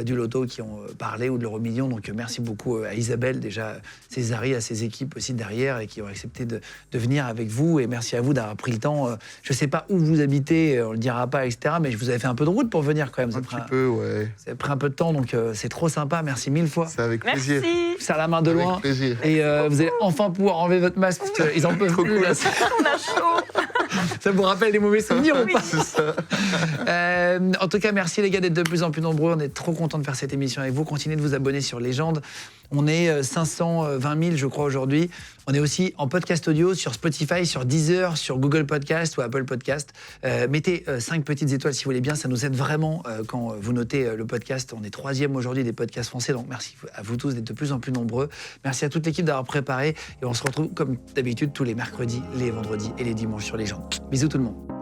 du loto qui ont parlé ou de l'euro-million. Donc, merci beaucoup à Isabelle, déjà, Césari, à ses équipes aussi derrière et qui ont accepté de venir avec vous. Et merci à vous d'avoir pris le temps. Je ne sais pas où vous habitez, on ne le dira pas, etc. Mais je vous avais fait un peu de route pour venir quand même. Un petit peu, ouais. Ça a pris un peu de temps, donc c'est trop sympa. Merci mille fois. C'est avec plaisir. Merci. Je vous serre la main de loin. Avec plaisir. Et vous allez enfin pouvoir enlever votre masque parce qu'ils en peuvent plus. Là. On a chaud. Ça vous rappelle des mauvais souvenirs ou pas? C'est ça. En tout cas, merci les gars d'être de plus en plus nombreux. On est trop contents de faire cette émission avec vous. Continuez de vous abonner sur Légende. On est 520 000, je crois, aujourd'hui. On est aussi en podcast audio sur Spotify, sur Deezer, sur Google Podcast ou Apple Podcast. Mettez 5 petites étoiles si vous voulez bien. Ça nous aide vraiment quand vous notez le podcast. On est 3e aujourd'hui des podcasts français. Donc merci à vous tous d'être de plus en plus nombreux. Merci à toute l'équipe d'avoir préparé. Et on se retrouve comme d'habitude tous les mercredis, les vendredis et les dimanches sur Légende. Bisous tout le monde.